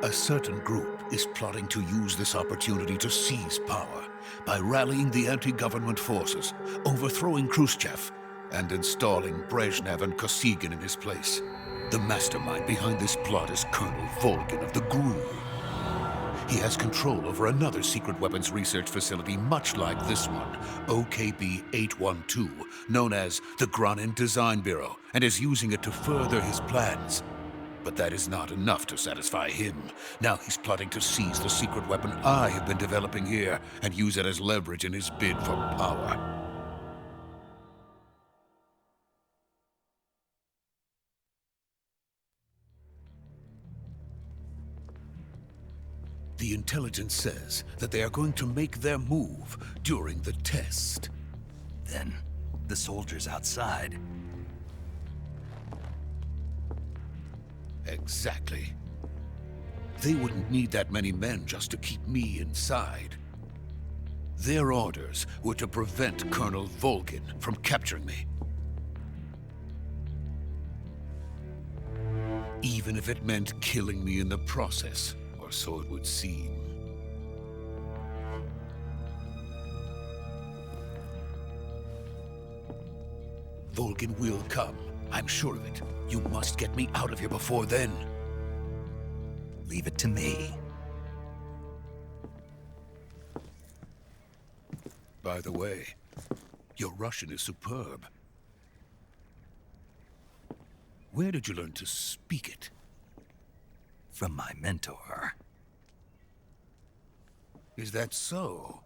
S11: A certain group is plotting to use this opportunity to seize power by rallying the anti-government forces, overthrowing Khrushchev, and installing Brezhnev and Kosygin in his place. The mastermind behind this plot is Colonel Volgin of the GRU. He has control over another secret weapons research facility much like this one, OKB-812, known as the Granin Design Bureau, and is using it to further his plans. But that is not enough to satisfy him. Now he's plotting to seize the secret weapon I have been developing here and use it as leverage in his bid for power. The intelligence says that they are going to make their move during the test.
S2: Then, the soldiers outside.
S11: Exactly. They wouldn't need that many men just to keep me inside. Their orders were to prevent Colonel Volgin from capturing me. Even if it meant killing me in the process. Or so it would seem. Volgin will come. I'm sure of it. You must get me out of here before then.
S2: Leave it to me.
S11: By the way, your Russian is superb. Where did you learn to speak it?
S2: From my mentor.
S11: Is that so?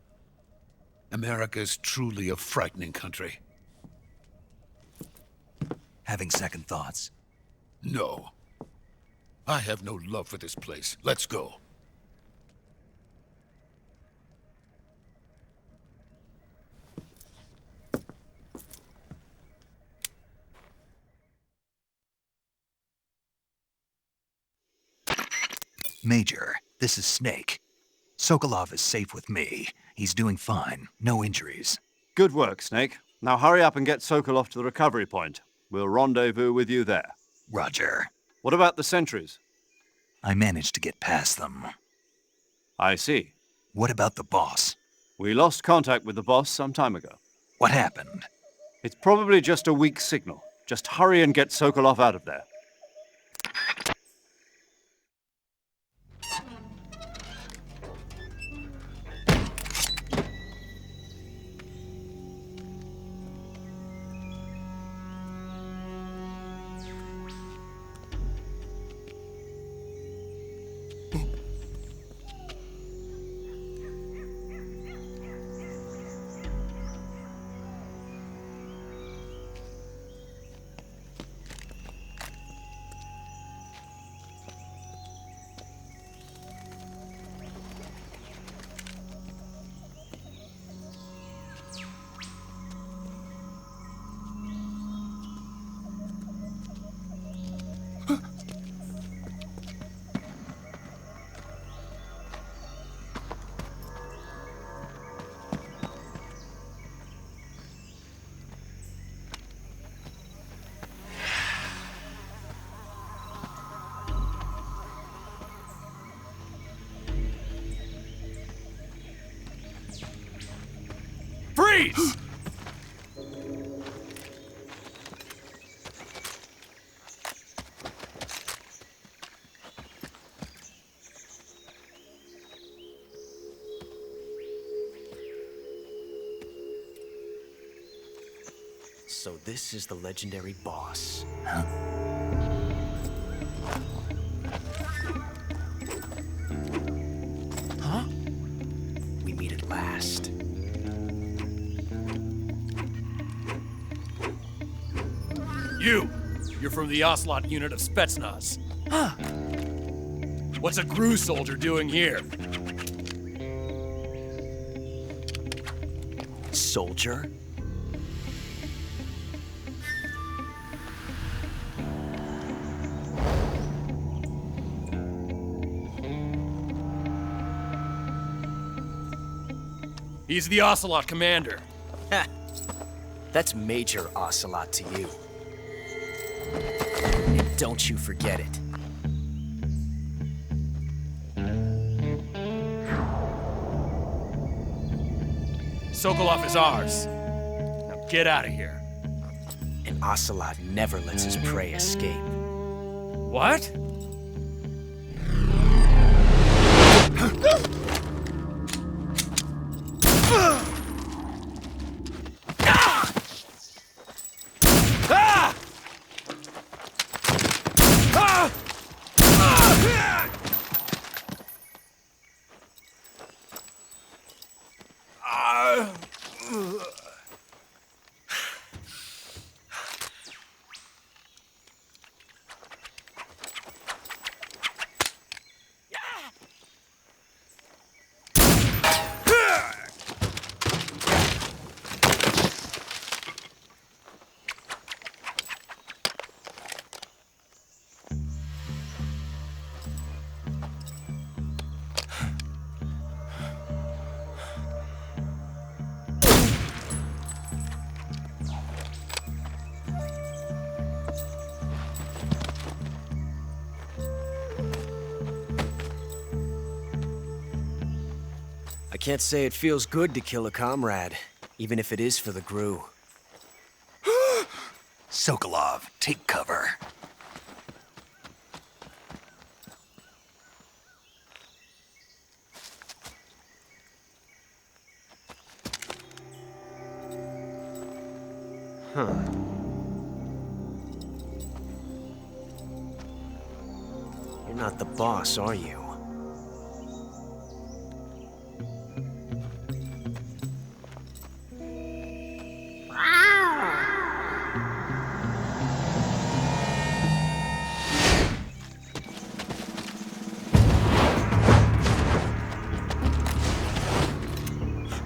S11: America is truly a frightening country.
S2: Having second thoughts?
S11: No. I have no love for this place. Let's go.
S2: Major, this is Snake. Sokolov is safe with me. He's doing fine. No injuries.
S3: Good work, Snake. Now hurry up and get Sokolov to the recovery point. We'll rendezvous with you there.
S2: Roger.
S3: What about the sentries?
S2: I managed to get past them.
S3: I see.
S2: What about the boss?
S3: We lost contact with the boss some time ago.
S2: What happened?
S3: It's probably just a weak signal. Just hurry and get Sokolov out of there.
S10: Freeze!
S12: So this is the legendary boss.
S2: Huh?
S12: Huh? We meet at last.
S10: You're from the Ocelot unit of Spetsnaz.
S12: Huh.
S10: What's a Gru soldier doing here?
S12: Soldier?
S10: He's the Ocelot commander.
S12: Ha! That's Major Ocelot to you. And don't you forget it.
S10: Sokolov is ours. Now get out of here.
S12: And Ocelot never lets his prey escape.
S10: What?
S12: I can't say it feels good to kill a comrade, even if it is for the Gru.
S2: Sokolov, take cover.
S12: Huh. You're not the boss, are you?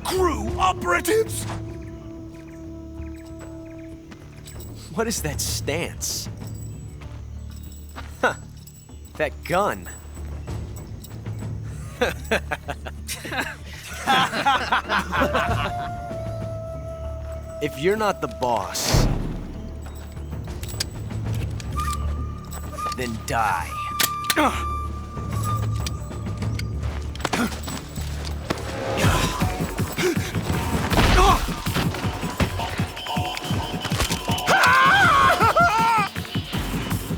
S2: Gru operatives!
S12: What is that stance? Huh. That gun. If you're not the boss, then die.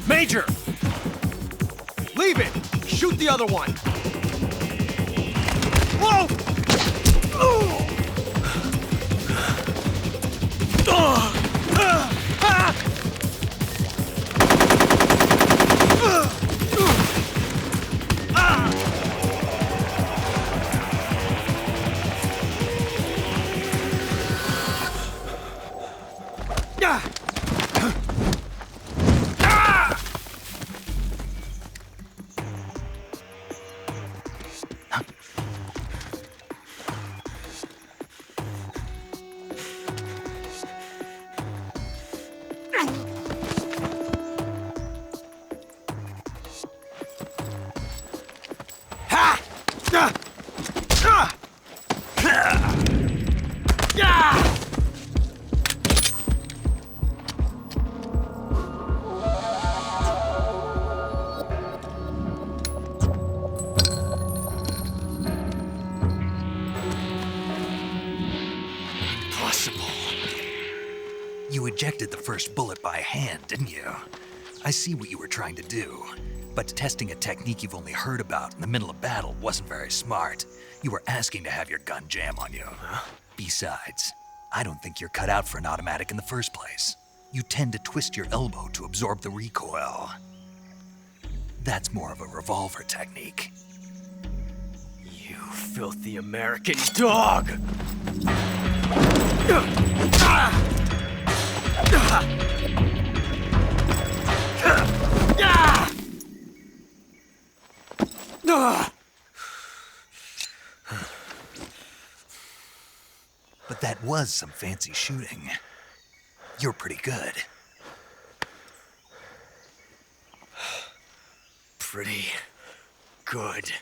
S10: Major!
S12: Leave it! Shoot the other one! Whoa!
S2: You ejected the first bullet by hand, didn't you? I see what you were trying to do. But testing a technique you've only heard about in the middle of battle wasn't very smart. You were asking to have your gun jam on you. Huh? Besides, I don't think you're cut out for an automatic in the first place. You tend to twist your elbow to absorb the recoil. That's more of a revolver technique.
S12: You filthy American dog!
S2: But that was some fancy shooting. You're pretty good.
S12: Pretty good.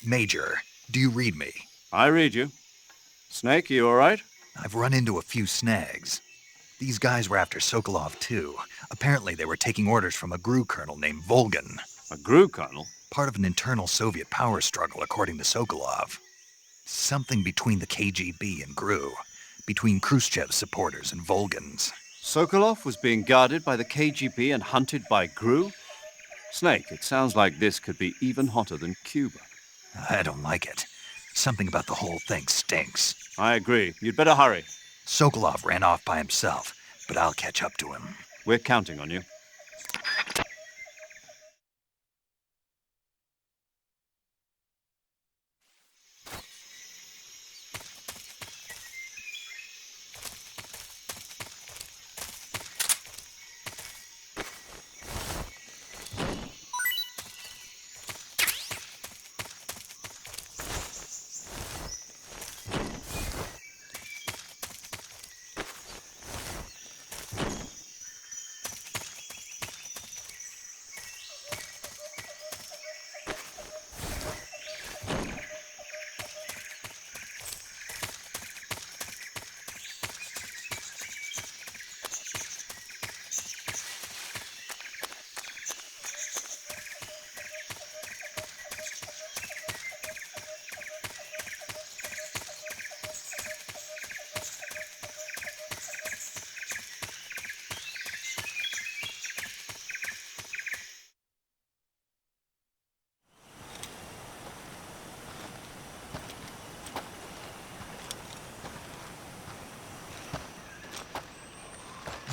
S2: Major, do you read me?
S3: I read you. Snake, you all right?
S2: I've run into a few snags. These guys were after Sokolov too. Apparently they were taking orders from a GRU colonel named Volgan.
S3: A GRU colonel?
S2: Part of an internal Soviet power struggle, according to Sokolov. Something between the KGB and GRU. Between Khrushchev's supporters and Volgan's.
S3: Sokolov was being guarded by the KGB and hunted by GRU? Snake, it sounds like this could be even hotter than Cuba.
S2: I don't like it. Something about the whole thing stinks.
S3: I agree. You'd better hurry.
S2: Sokolov ran off by himself, but I'll catch up to him.
S3: We're counting on you.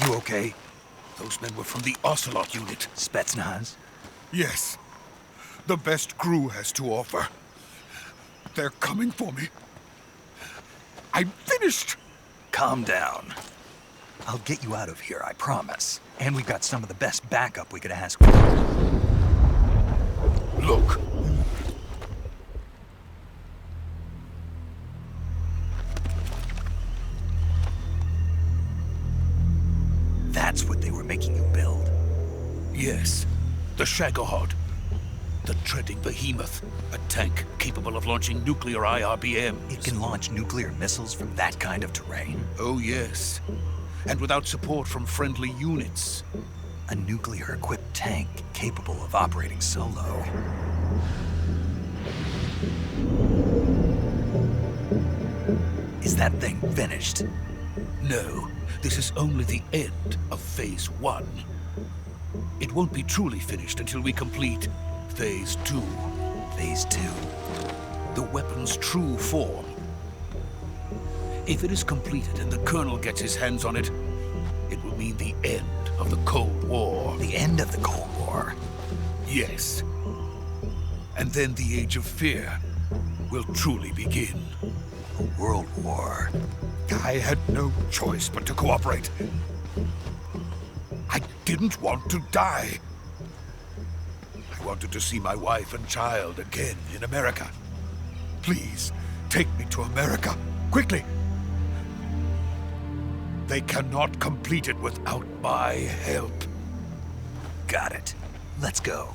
S2: You okay?
S11: Those men were from the Ocelot unit.
S2: Spetsnaz?
S11: Yes. The best GRU has to offer. They're coming for me. I'm finished!
S2: Calm down. I'll get you out of here, I promise. And we've got some of the best backup we could ask for.
S11: Look.
S2: That's what they were making you build?
S11: Yes. The Shagohod. The treading behemoth. A tank capable of launching nuclear IRBMs.
S2: It can launch nuclear missiles from that kind of terrain?
S11: Oh, yes. And without support from friendly units.
S2: A nuclear-equipped tank capable of operating solo. Is that thing finished?
S11: No. This is only the end of Phase 1. It won't be truly finished until we complete Phase 2.
S2: Phase 2?
S11: The weapon's true form. If it is completed and the Colonel gets his hands on it, it will mean the end of the Cold War.
S2: The end of the Cold War?
S11: Yes. And then the Age of Fear will truly begin.
S2: A world war.
S11: I had no choice but to cooperate. I didn't want to die. I wanted to see my wife and child again in America. Please, take me to America, quickly. They cannot complete it without my help.
S2: Got it. Let's go.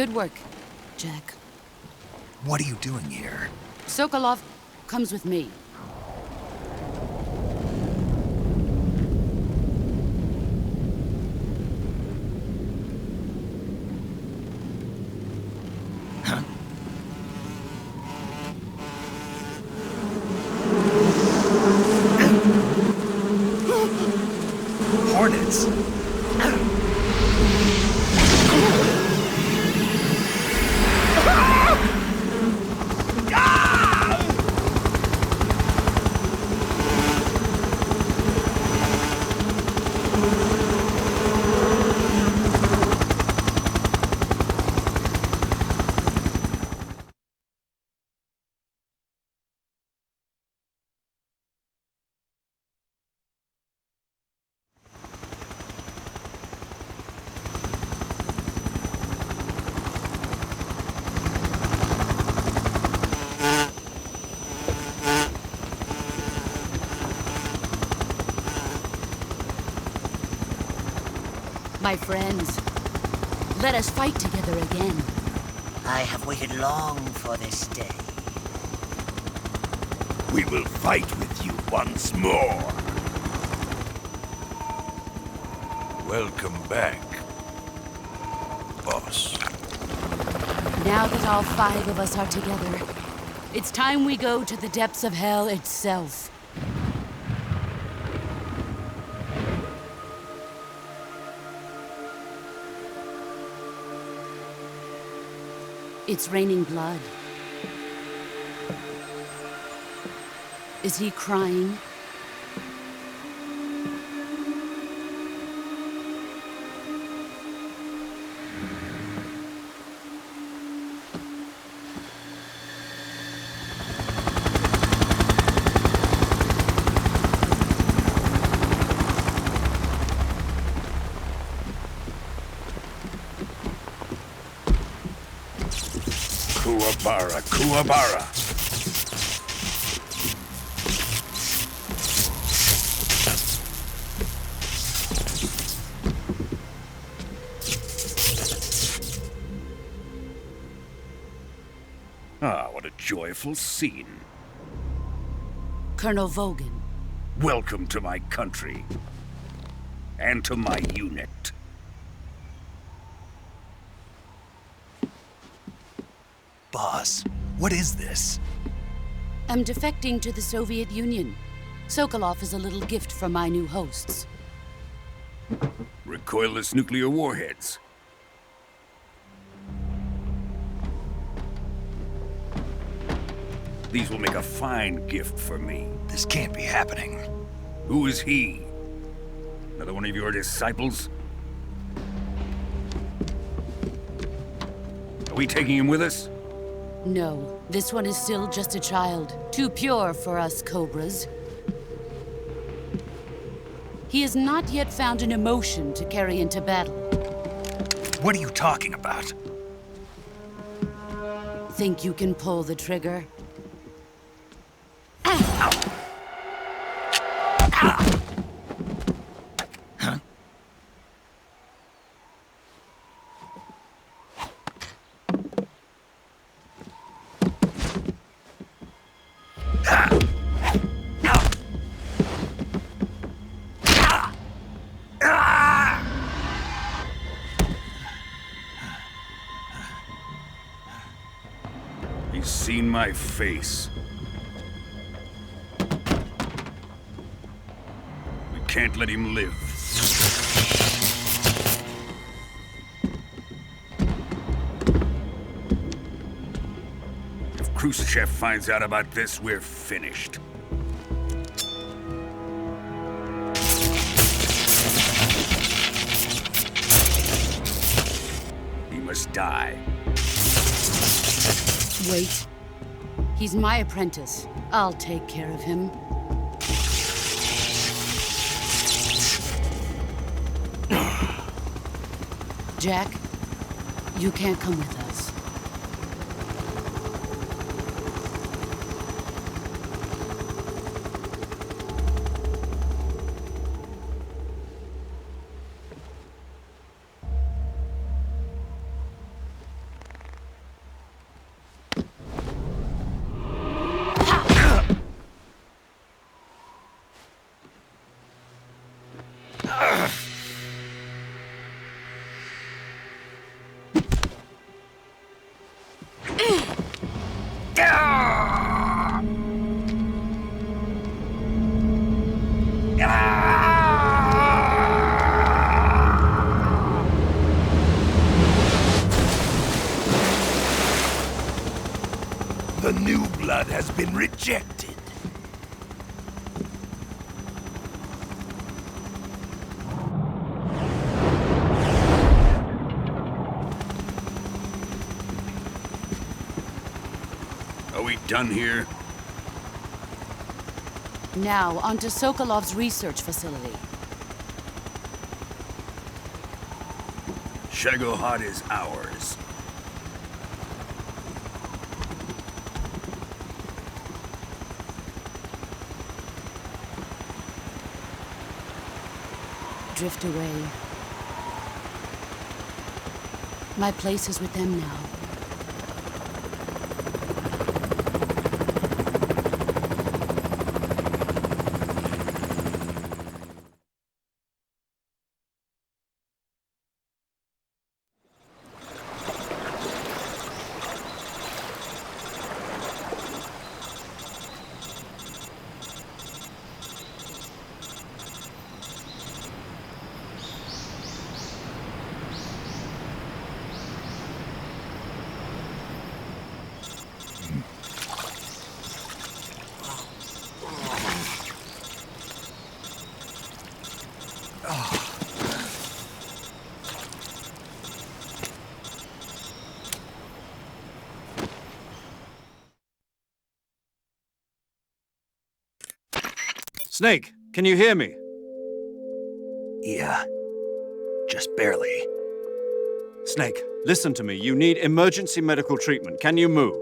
S8: Good work, Jack.
S2: What are you doing here?
S8: Sokolov comes with me.
S2: Hornets!
S8: My friends, let us fight together again.
S13: I have waited long for this day.
S11: We will fight with you once more. Welcome back, boss.
S8: Now that all 5 of us are together, it's time we go to the depths of hell itself. It's raining blood. Is he crying?
S11: Kuwabara, Kuwabara. Ah, what a joyful scene.
S8: Colonel Vogan.
S11: Welcome to my country. And to my unit.
S2: Boss, what is this?
S8: I'm defecting to the Soviet Union. Sokolov is a little gift from my new hosts.
S11: Recoilless nuclear warheads. These will make a fine gift for me.
S2: This can't be happening.
S11: Who is he? Another one of your disciples? Are we taking him with us?
S8: No, this one is still just a child. Too pure for us Cobras. He has not yet found an emotion to carry into battle.
S2: What are you talking about?
S8: Think you can pull the trigger?
S11: He's seen my face. We can't let him live. If Khrushchev finds out about this, we're finished. He must die.
S8: Wait. He's my apprentice. I'll take care of him. Jack, you can't come with us.
S11: Rejected. Are we done here?
S8: Now, on to Sokolov's research facility.
S11: Shagohod is ours.
S8: Drift away. My place is with them now.
S3: Snake, can you hear me?
S2: Yeah. Just barely.
S3: Snake, listen to me. You need emergency medical treatment. Can you move?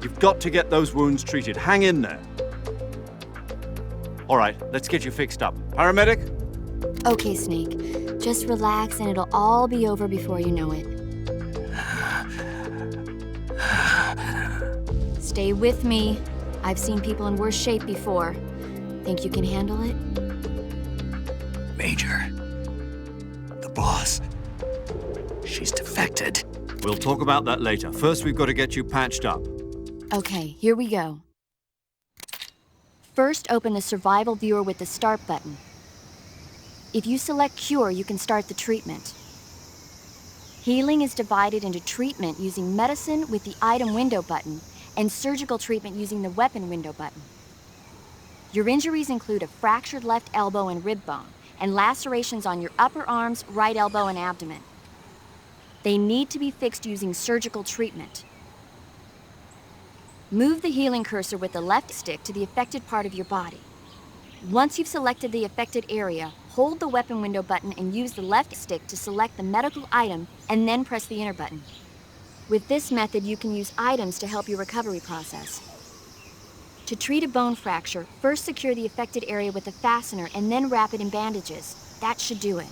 S3: You've got to get those wounds treated. Hang in there. All right, let's get you fixed up. Paramedic?
S7: Okay, Snake. Just relax and it'll all be over before you know it. Stay with me. I've seen people in worse shape before. Think you can handle it?
S2: Major. The boss. She's defected.
S3: We'll talk about that later. First, we've got to get you patched up.
S7: Okay, here we go. First, open the survival viewer with the start button. If you select cure, you can start the treatment. Healing is divided into treatment using medicine with the item window button and surgical treatment using the weapon window button. Your injuries include a fractured left elbow and rib bone, and lacerations on your upper arms, right elbow, and abdomen. They need to be fixed using surgical treatment. Move the healing cursor with the left stick to the affected part of your body. Once you've selected the affected area, hold the weapon window button and use the left stick to select the medical item, and then press the enter button. With this method, you can use items to help your recovery process. To treat a bone fracture, first secure the affected area with a fastener and then wrap it in bandages. That should do it.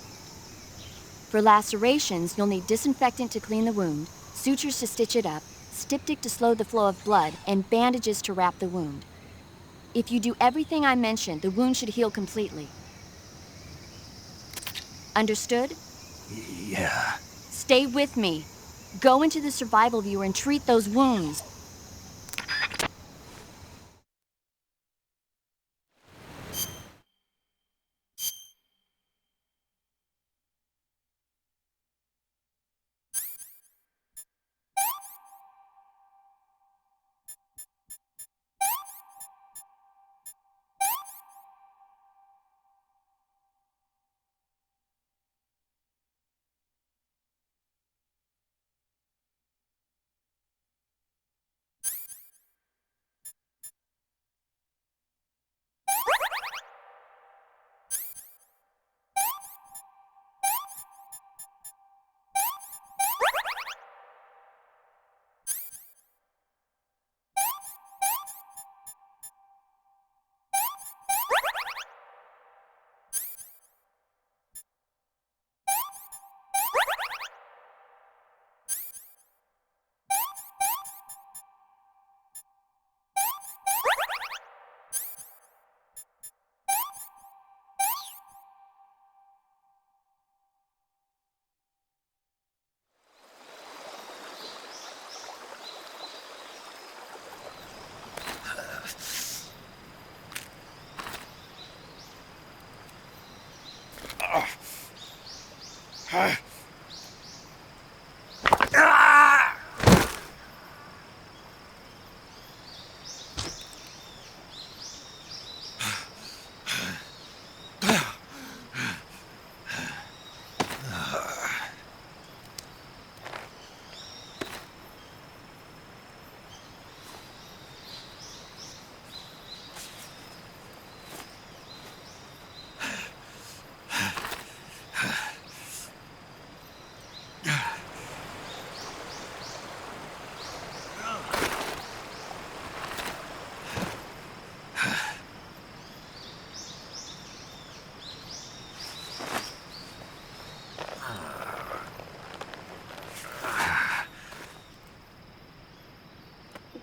S7: For lacerations, you'll need disinfectant to clean the wound, sutures to stitch it up, styptic to slow the flow of blood, and bandages to wrap the wound. If you do everything I mentioned, the wound should heal completely. Understood?
S2: Yeah.
S7: Stay with me. Go into the survival viewer and treat those wounds.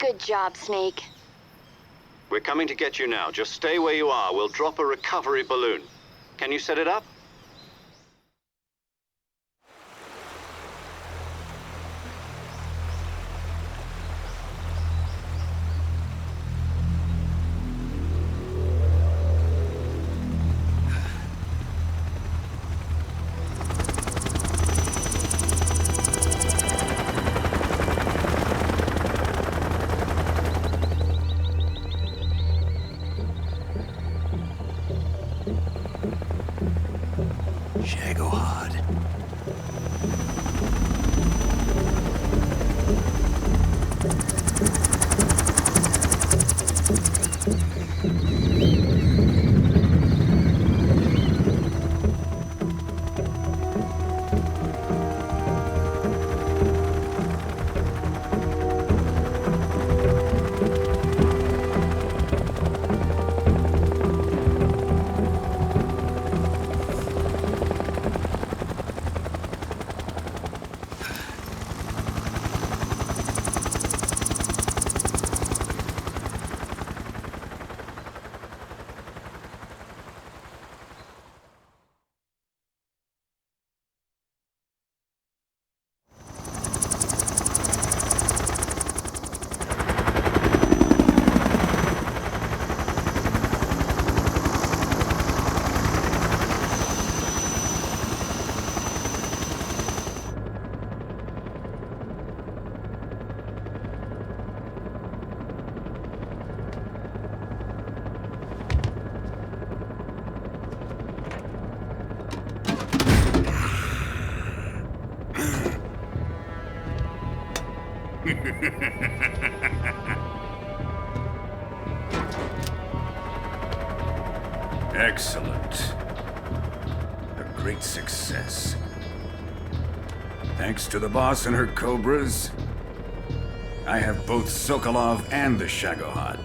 S7: Good job, Snake.
S5: We're coming to get you now. Just stay where you are. We'll drop a recovery balloon. Can you set it up?
S2: Shagohod.
S14: Excellent. A great success. Thanks to the boss and her cobras, I have both Sokolov and the Shagohod.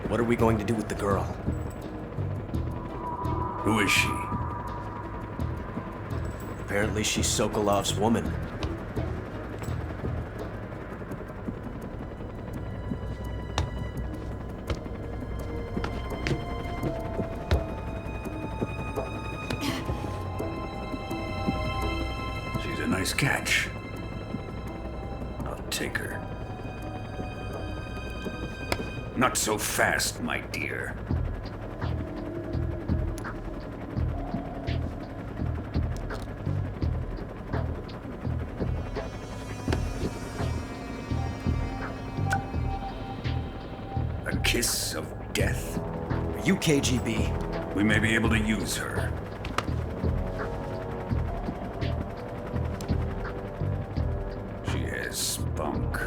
S12: What are we going to do with the girl?
S14: Who is she?
S12: Apparently she's Sokolov's woman.
S14: She's a nice catch. I'll take her. Not so fast, my dear. A kiss of death.
S12: Are you KGB?
S14: We may be able to use her. She has spunk.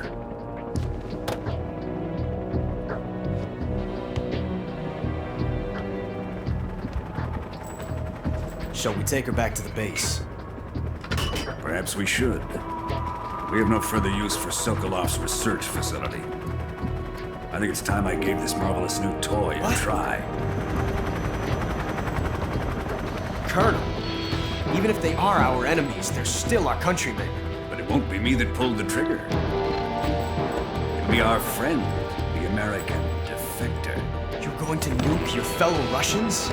S12: Shall we take her back to the base?
S14: Perhaps we should. We have no further use for Sokolov's research facility. I think it's time I gave this marvelous new toy a try.
S12: Colonel, even if they are our enemies, they're still our countrymen.
S14: But it won't be me that pulled the trigger. It'll be our friend, the American defector.
S12: You're going to nuke your fellow Russians?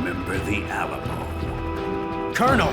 S14: Remember the Alamo.
S12: Colonel!